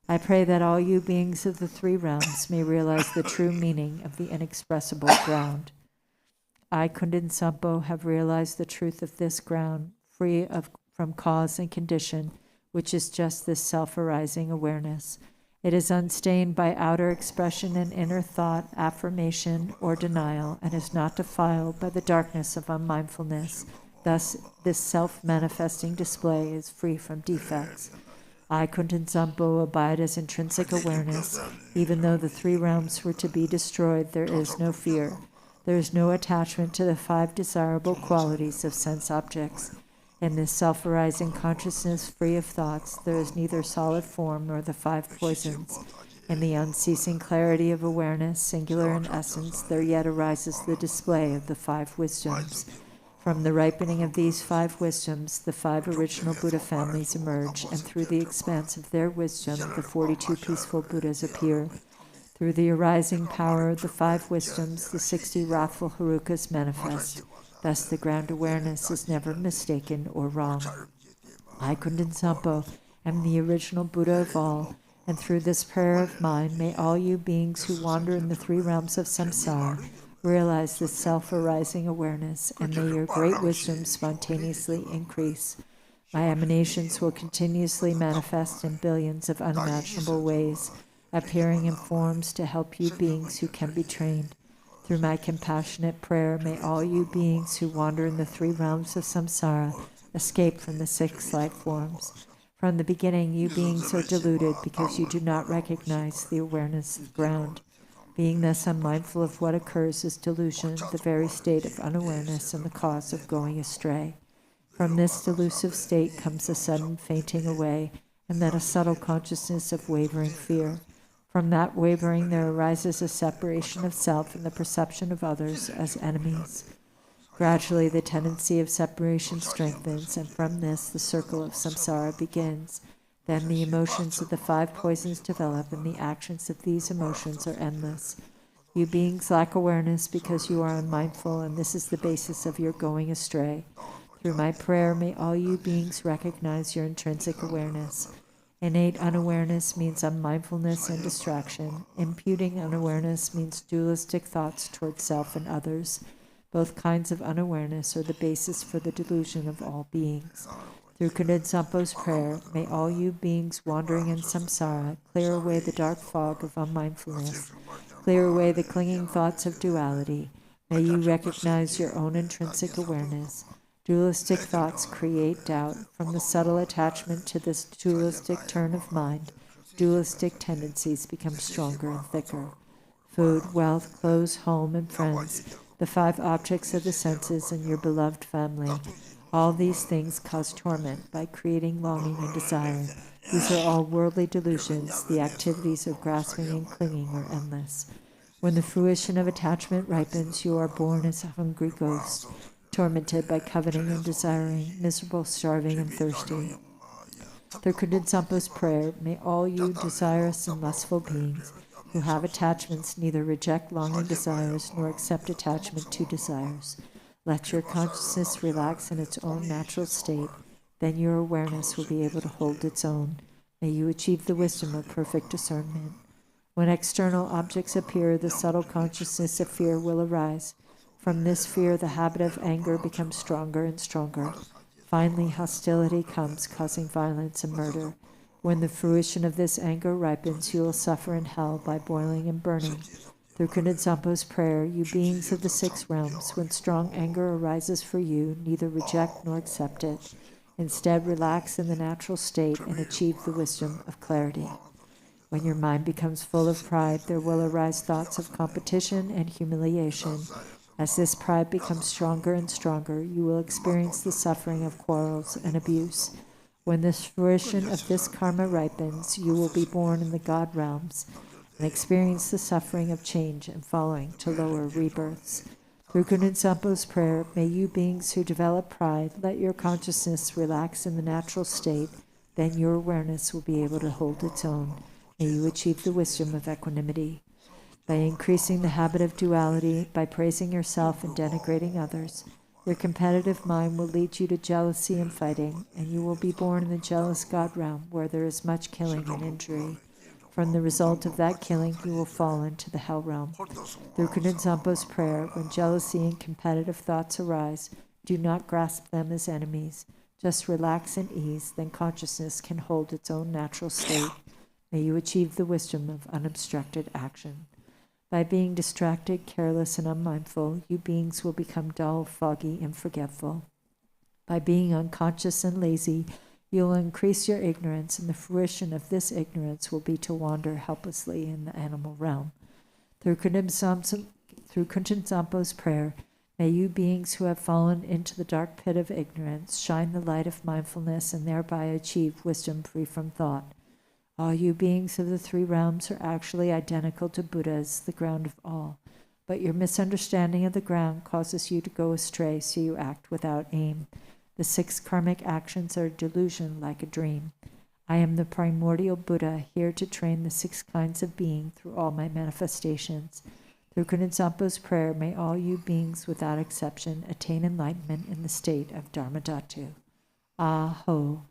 I pray that all you beings of the three realms may realize the true meaning of the inexpressible ground. I, Kunzang Monlam, have realized the truth of this ground, free from cause and condition, which is just this self-arising awareness. It is unstained by outer expression and inner thought, affirmation, or denial, and is not defiled by the darkness of unmindfulness. Thus, this self-manifesting display is free from defects. I, Kunzang Monlam, abide as intrinsic awareness. Even though the three realms were to be destroyed, there is no fear. There is no attachment to the five desirable qualities of sense objects. In this self-arising consciousness free of thoughts, there is neither solid form nor the five poisons. In the unceasing clarity of awareness, singular in essence, there yet arises the display of the five wisdoms. From the ripening of these five wisdoms, the five original Buddha families emerge, and through the expanse of their wisdom, the 42 peaceful Buddhas appear. Through the arising power of the five wisdoms, the 60 wrathful Harukas manifest. Thus the ground awareness is never mistaken or wrong. I, Kunzang Monlam, am the original Buddha of all, and through this prayer of mine, may all you beings who wander in the three realms of samsara realize this self-arising awareness, and may your great wisdom spontaneously increase. My emanations will continuously manifest in billions of unimaginable ways, appearing in forms to help you beings who can be trained. Through my compassionate prayer, may all you beings who wander in the three realms of samsara escape from the 6 life forms. From the beginning, you beings are deluded because you do not recognize the awareness of ground. Being thus unmindful of what occurs is delusion, the very state of unawareness and the cause of going astray. From this delusive state comes a sudden fainting away, and then a subtle consciousness of wavering fear. From that wavering there arises a separation of self and the perception of others as enemies. Gradually the tendency of separation strengthens, and from this the circle of samsara begins. Then the emotions of the five poisons develop, and the actions of these emotions are endless. You beings lack awareness because you are unmindful, and this is the basis of your going astray. Through my prayer, may all you beings recognize your intrinsic awareness. Innate unawareness means unmindfulness and distraction. Imputing unawareness means dualistic thoughts toward self and others. Both kinds of unawareness are the basis for the delusion of all beings. Through Kunzang Monlam's prayer, may all you beings wandering in samsara clear away the dark fog of unmindfulness, clear away the clinging thoughts of duality. May you recognize your own intrinsic awareness. Dualistic thoughts create doubt. From the subtle attachment to this dualistic turn of mind, dualistic tendencies become stronger and thicker. Food, wealth, clothes, home, and friends, the five objects of the senses, and your beloved family. All these things cause torment by creating longing and desire. These are all worldly delusions. The activities of grasping and clinging are endless. When the fruition of attachment ripens, you are born as a hungry ghost, tormented by coveting and desiring, miserable, starving, and thirsty. Through Kunzang Monlam's prayer, may all you desirous and lustful beings who have attachments neither reject longing desires nor accept attachment to desires. Let your consciousness relax in its own natural state, then your awareness will be able to hold its own. May you achieve the wisdom of perfect discernment. When external objects appear, the subtle consciousness of fear will arise. From this fear, the habit of anger becomes stronger and stronger. Finally, hostility comes, causing violence and murder. When the fruition of this anger ripens, you will suffer in hell by boiling and burning. Through Kundin Sampo's prayer, you beings of the 6 realms, when strong anger arises for you, neither reject nor accept it. Instead, relax in the natural state and achieve the wisdom of clarity. When your mind becomes full of pride, there will arise thoughts of competition and humiliation. As this pride becomes stronger and stronger, you will experience the suffering of quarrels and abuse. When the fruition of this karma ripens, you will be born in the God realms and experience the suffering of change and following to lower rebirths. Through Kundin Sampo's prayer, may you beings who develop pride let your consciousness relax in the natural state, then your awareness will be able to hold its own. May you achieve the wisdom of equanimity. By increasing the habit of duality, by praising yourself and denigrating others, your competitive mind will lead you to jealousy and fighting, and you will be born in the jealous God realm where there is much killing and injury. From the result of that killing, you will fall into the hell realm. Through Kundin Sampo's prayer, when jealousy and competitive thoughts arise, do not grasp them as enemies. Just relax and ease, then consciousness can hold its own natural state. May you achieve the wisdom of unobstructed action. By being distracted, careless, and unmindful, you beings will become dull, foggy, and forgetful. By being unconscious and lazy, you will increase your ignorance, and the fruition of this ignorance will be to wander helplessly in the animal realm. Through Kundin Sampo's prayer, may you beings who have fallen into the dark pit of ignorance shine the light of mindfulness and thereby achieve wisdom free from thought. All you beings of the 3 realms are actually identical to Buddhas, the ground of all, but your misunderstanding of the ground causes you to go astray, so you act without aim. The 6 karmic actions are a delusion like a dream. I am the primordial Buddha, here to train the 6 kinds of being through all my manifestations. Through Kundin Sampo's prayer, may all you beings without exception attain enlightenment in the state of Dharmadhatu. Aho.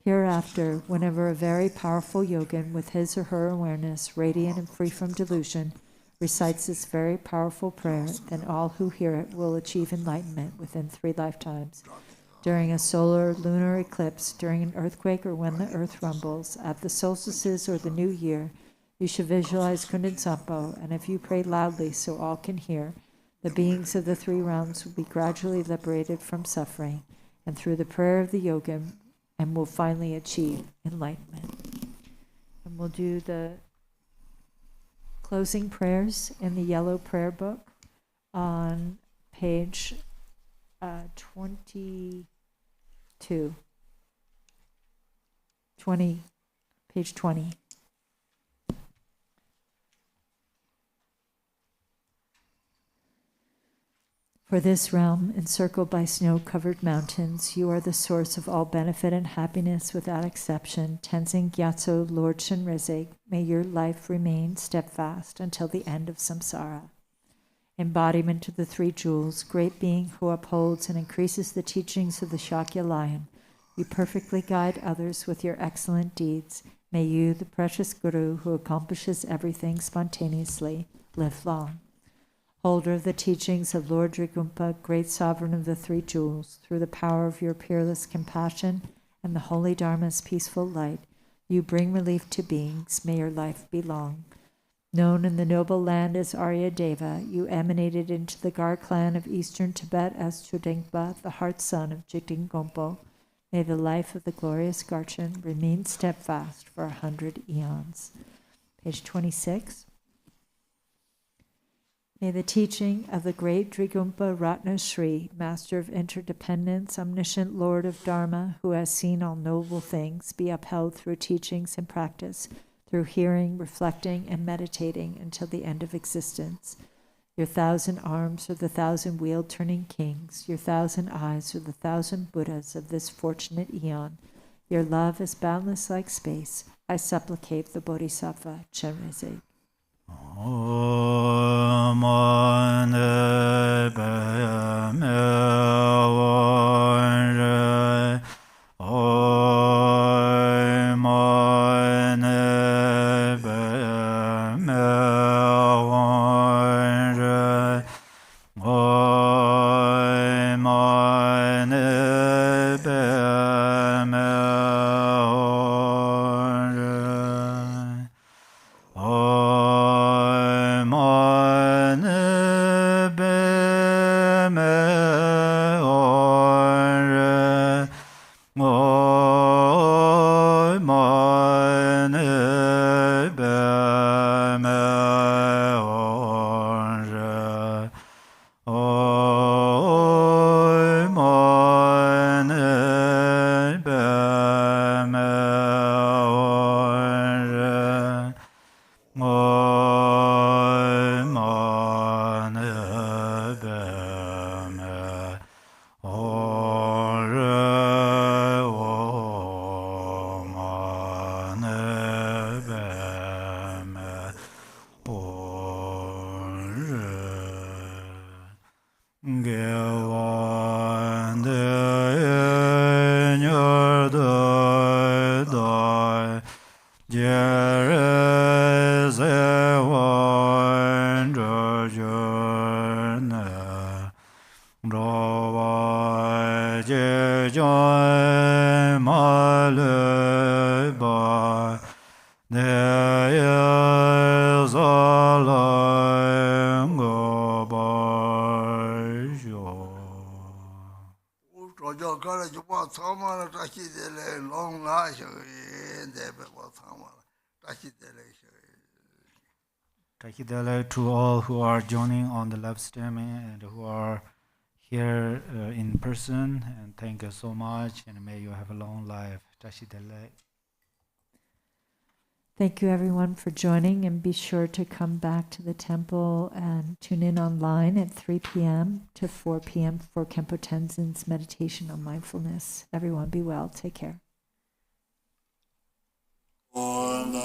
Hereafter, whenever a very powerful yogin with his or her awareness, radiant and free from delusion, recites this very powerful prayer, then all who hear it will achieve enlightenment within 3 lifetimes. During a solar or lunar eclipse, during an earthquake, or when the earth rumbles, at the solstices or the new year, you should visualize Kundin Sampo, and if you pray loudly so all can hear, the beings of the 3 realms will be gradually liberated from suffering, and through the prayer of the yogin, and will finally achieve enlightenment. And we'll do the closing prayers in the yellow prayer book on page 20, page 20. For this realm, encircled by snow-covered mountains, you are the source of all benefit and happiness without exception. Tenzin Gyatso, Lord Shinreze, may your life remain steadfast until the end of samsara. Embodiment of the 3 jewels, great being who upholds and increases the teachings of the Shakya lion, you perfectly guide others with your excellent deeds. May you, the precious Guru who accomplishes everything spontaneously, live long. Holder of the teachings of Lord Drigumpa, great sovereign of the 3 jewels, through the power of your peerless compassion and the holy Dharma's peaceful light, you bring relief to beings. May your life be long. Known in the noble land as Arya Deva, you emanated into the Gar clan of eastern Tibet as Chodengpa, the heart son of Jigten Gompo. May the life of the glorious Garchen remain steadfast for 100 eons. Page 26. May the teaching of the great Drigumpa Ratna Shri, Master of Interdependence, Omniscient Lord of Dharma, who has seen all noble things, be upheld through teachings and practice, through hearing, reflecting, and meditating until the end of existence. Your 1,000 arms are the 1,000 wheel-turning kings. Your 1,000 eyes are the 1,000 Buddhas of this fortunate eon. Your love is boundless like space. I supplicate the Bodhisattva Chenrezig. joy maleba there is a long Roger Gala, you want someone to take it long life in there before someone. Tahidele to all who are joining on the live streaming and who are here in person, and thank you so much, and may you have a long life. Tahidele. Thank you everyone for joining, and be sure to come back to the temple and tune in online at 3 p.m. to 4 p.m. for Khenpo Tenzin's meditation on mindfulness. Everyone be well. Take care. On the